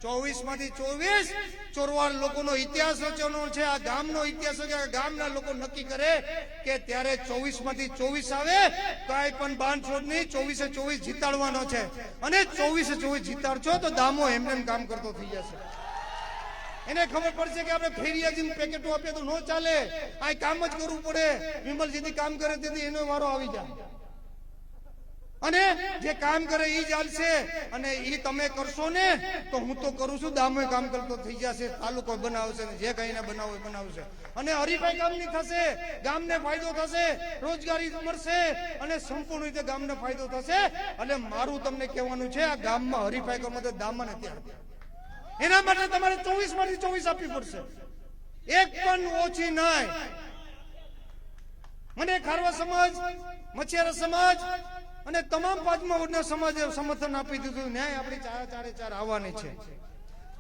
24 માંથી 24 ચોરવાડ લોકોનો ઇતિહાસ રચવાનો છે. આ ગામનો ઇતિહાસ છે. આ ગામના લોકો નક્કી કરે કે ત્યારે 24 માંથી 24 આવે, કાંઈ પણ બાંધછોડ નહીં. 24 જીતાડવાનો છે. અને 24 જીતાડશો તો દામો એમને કામ કરતો થઈ જશે. એને ખબર પડશે કે આપણે ફેરિયાજી પેકેટો આપીએ તો નો ચાલે. આ કામ જ કરવું પડે. વિમલ જેથી કામ કરે તેથી એનો વારો આવી જાય. અને જે કામ કરે એ ચાલશે. અને એ તમે કરશો ને તો હું તો કરું છું, દામો કામ કરતો થઈ જશે. તાલુકો બનાવશે ને જે કઈ બનાવો બનાવશે. અને હરીફાઈ કામની થશે, ગામને ફાયદો થશે, રોજગારી મળશે અને સંપૂર્ણ રીતે ગામને ફાયદો થશે. એટલે મારું તમને કહેવાનું છે, આ ગામમાં હરીફાઈ કરવા માટે દામને ત્યાં, એના માટે તમારે 24 માંથી 24 આપવી પડશે. એક પણ ઓછી નહીં. મને ખારવા સમાજ, મછિયારા સમાજ અને તમામ પાંચમા વર્ગના સમાજે સમર્થન આપી દીધું. ન્યાય આપણી ચારે ચાર આવવાની છે.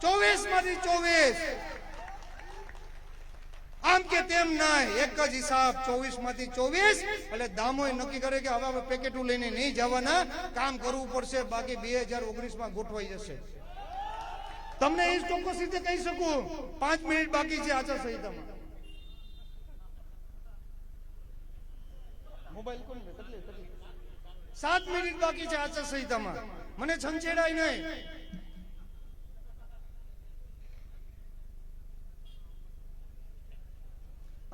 24 માંથી 24. આમ કે તેમ નાય, એક જ હિસાબ. 24 માંથી 24. એટલે દામોય નક્કી કરે કે હવે પેકેટું લઈને નહીં જવાના, કામ કરવું પડશે, બાકી 2019 માં ગોઠવાઈ જશે. તમને એ ચોક્કસ રીતે કહી શકું. 5 મિનિટ બાકી છે આચારસંહિતામાં. મોબાઈલ કોણ લે? 7 મિનિટ બાકી છે આચારસંહિતામાં. મને છંછેડાય નહીં.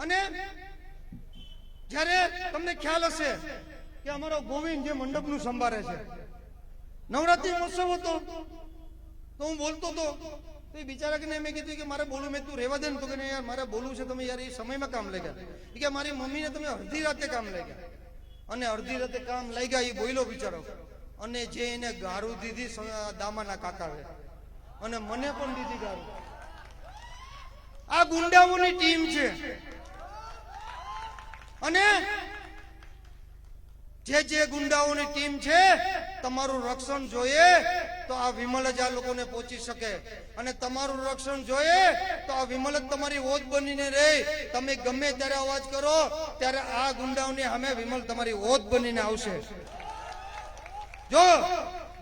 અને જ્યારે તમને ખ્યાલ હશે કે અમારો ગોવિંદ જે મંડપનું સંભાળે છે, નવરાત્રી મહોત્સવ હતો તો હું બોલતો હતો, તો એ બિચારા કે મેં કીધું કે મારે બોલું. મેં તું રહેવા દે ને. તો કે યાર મારે બોલવું છે. તમે યાર એ સમયમાં કામ લઈ ગયા. કે મારી મમ્મીને તમે અડધી રાતે કામ લઈ ગયા. અને અડધી રાતે કામ લઈ ગયા એ બોલ્યો બિચારો. અને જે એને ગારું દીધી દામાના કાકાએ, અને મને પણ દીધી ગારું. આ ગુંડાઓની ટીમ છે. અને જે ગુંડાઓની ટીમ છે, તમારું રક્ષણ જોઈએ તો આ વિમલ જ આ લોકોને પહોંચી શકે. અને તમારું રક્ષણ જોઈએ તો આ વિમલ જ તમારી ઓત બનીને રહે. તમે ગમે ત્યારે અવાજ કરો ત્યારે આ ગુંડાઓની સામે વિમલ તમારી ઓત બનીને આવશે. જો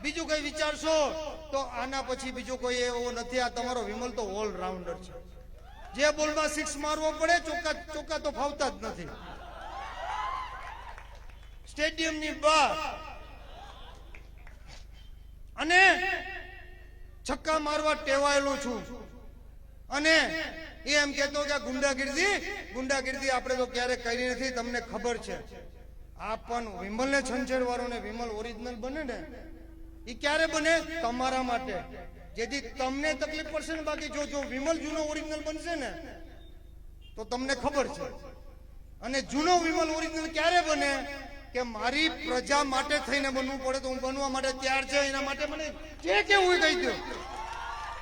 બીજું કઈ વિચારશો તો આના પછી બીજું કોઈ એવો નથી. આ તમારો વિમલ તો ઓલરાઉન્ડર છે. જે બોલમાં 6 મારવો પડે, ચોક્કા તો ફાવતા જ નથી. સ્ટેડિયમની બહાર અને છક્કા મારવા ટેવાયેલો છું. અને એ એમ કહેતો કે ગુંડાગીરી આપણે તો ક્યારેય કરી નથી. તમને ખબર છે. આ પણ વિમલને છંછેડવાળો ને વિમલ ઓરિજિનલ બને ને, એ ક્યારે બને? તમારા માટે, જેથી તમને તકલીફ પડશે ને. બાકી જો વિમલ જૂનો ઓરિજિનલ બનશે ને તો તમને ખબર છે. અને જૂનો વિમલ ઓરિજિનલ ક્યારે બને? કે મારી પ્રજા માટે થઈને બનવું પડે તો હું બનવા માટે તૈયાર છે. એના માટે મને જે કેવું કહી દો,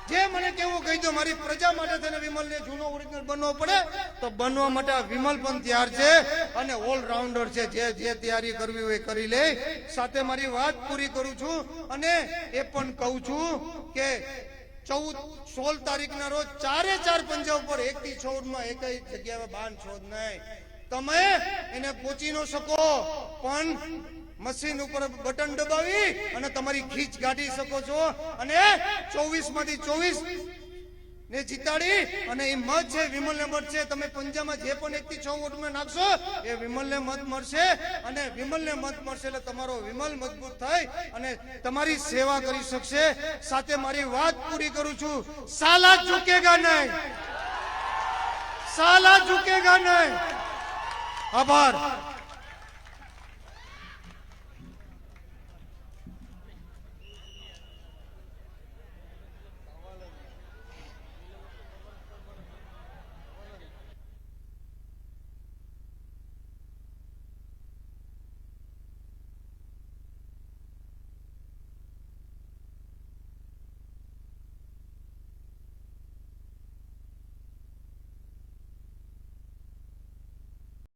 જે મને કેવું કહી દો. મારી પ્રજા માટે થઈને વિમલને જૂનો ઓરિજિનલ બનવો પડે તો બનવા માટે આ વિમલ પણ તૈયાર છે. અને ઓલરાઉન્ડર છે. જે તૈયારી કરવી હોય કરી લે. સાથે મારી વાત પૂરી કરું છું અને એ પણ કહું છું કે 16 તારીખના રોજ 4 પંજા ઉપર 1 થી 14 માં એક જગ્યાએ બાંધ છોડ નહીં. તમે એને પહોંચી ન શકો પણ મશીન ઉપર બટન દબાવી અને તમારી ખીચ કાઢી શકો છો. અને 24 માંથી 24 ને જીતાડી અને એ મત છે વિમલને મળશે. તમે પંજામાં જે પણ 1 થી 6 વોટમાં નાખશો એ વિમલને મત મળશે. અને વિમલને મત મળશે એટલે તમારો વિમલ મજબૂત થાય અને તમારી સેવા કરી શકશે. સાથે મારી વાત પૂરી કરું છું. સાલા ઝુકેગા નહીં, સાલા ઝુકેગા નહીં. આભાર.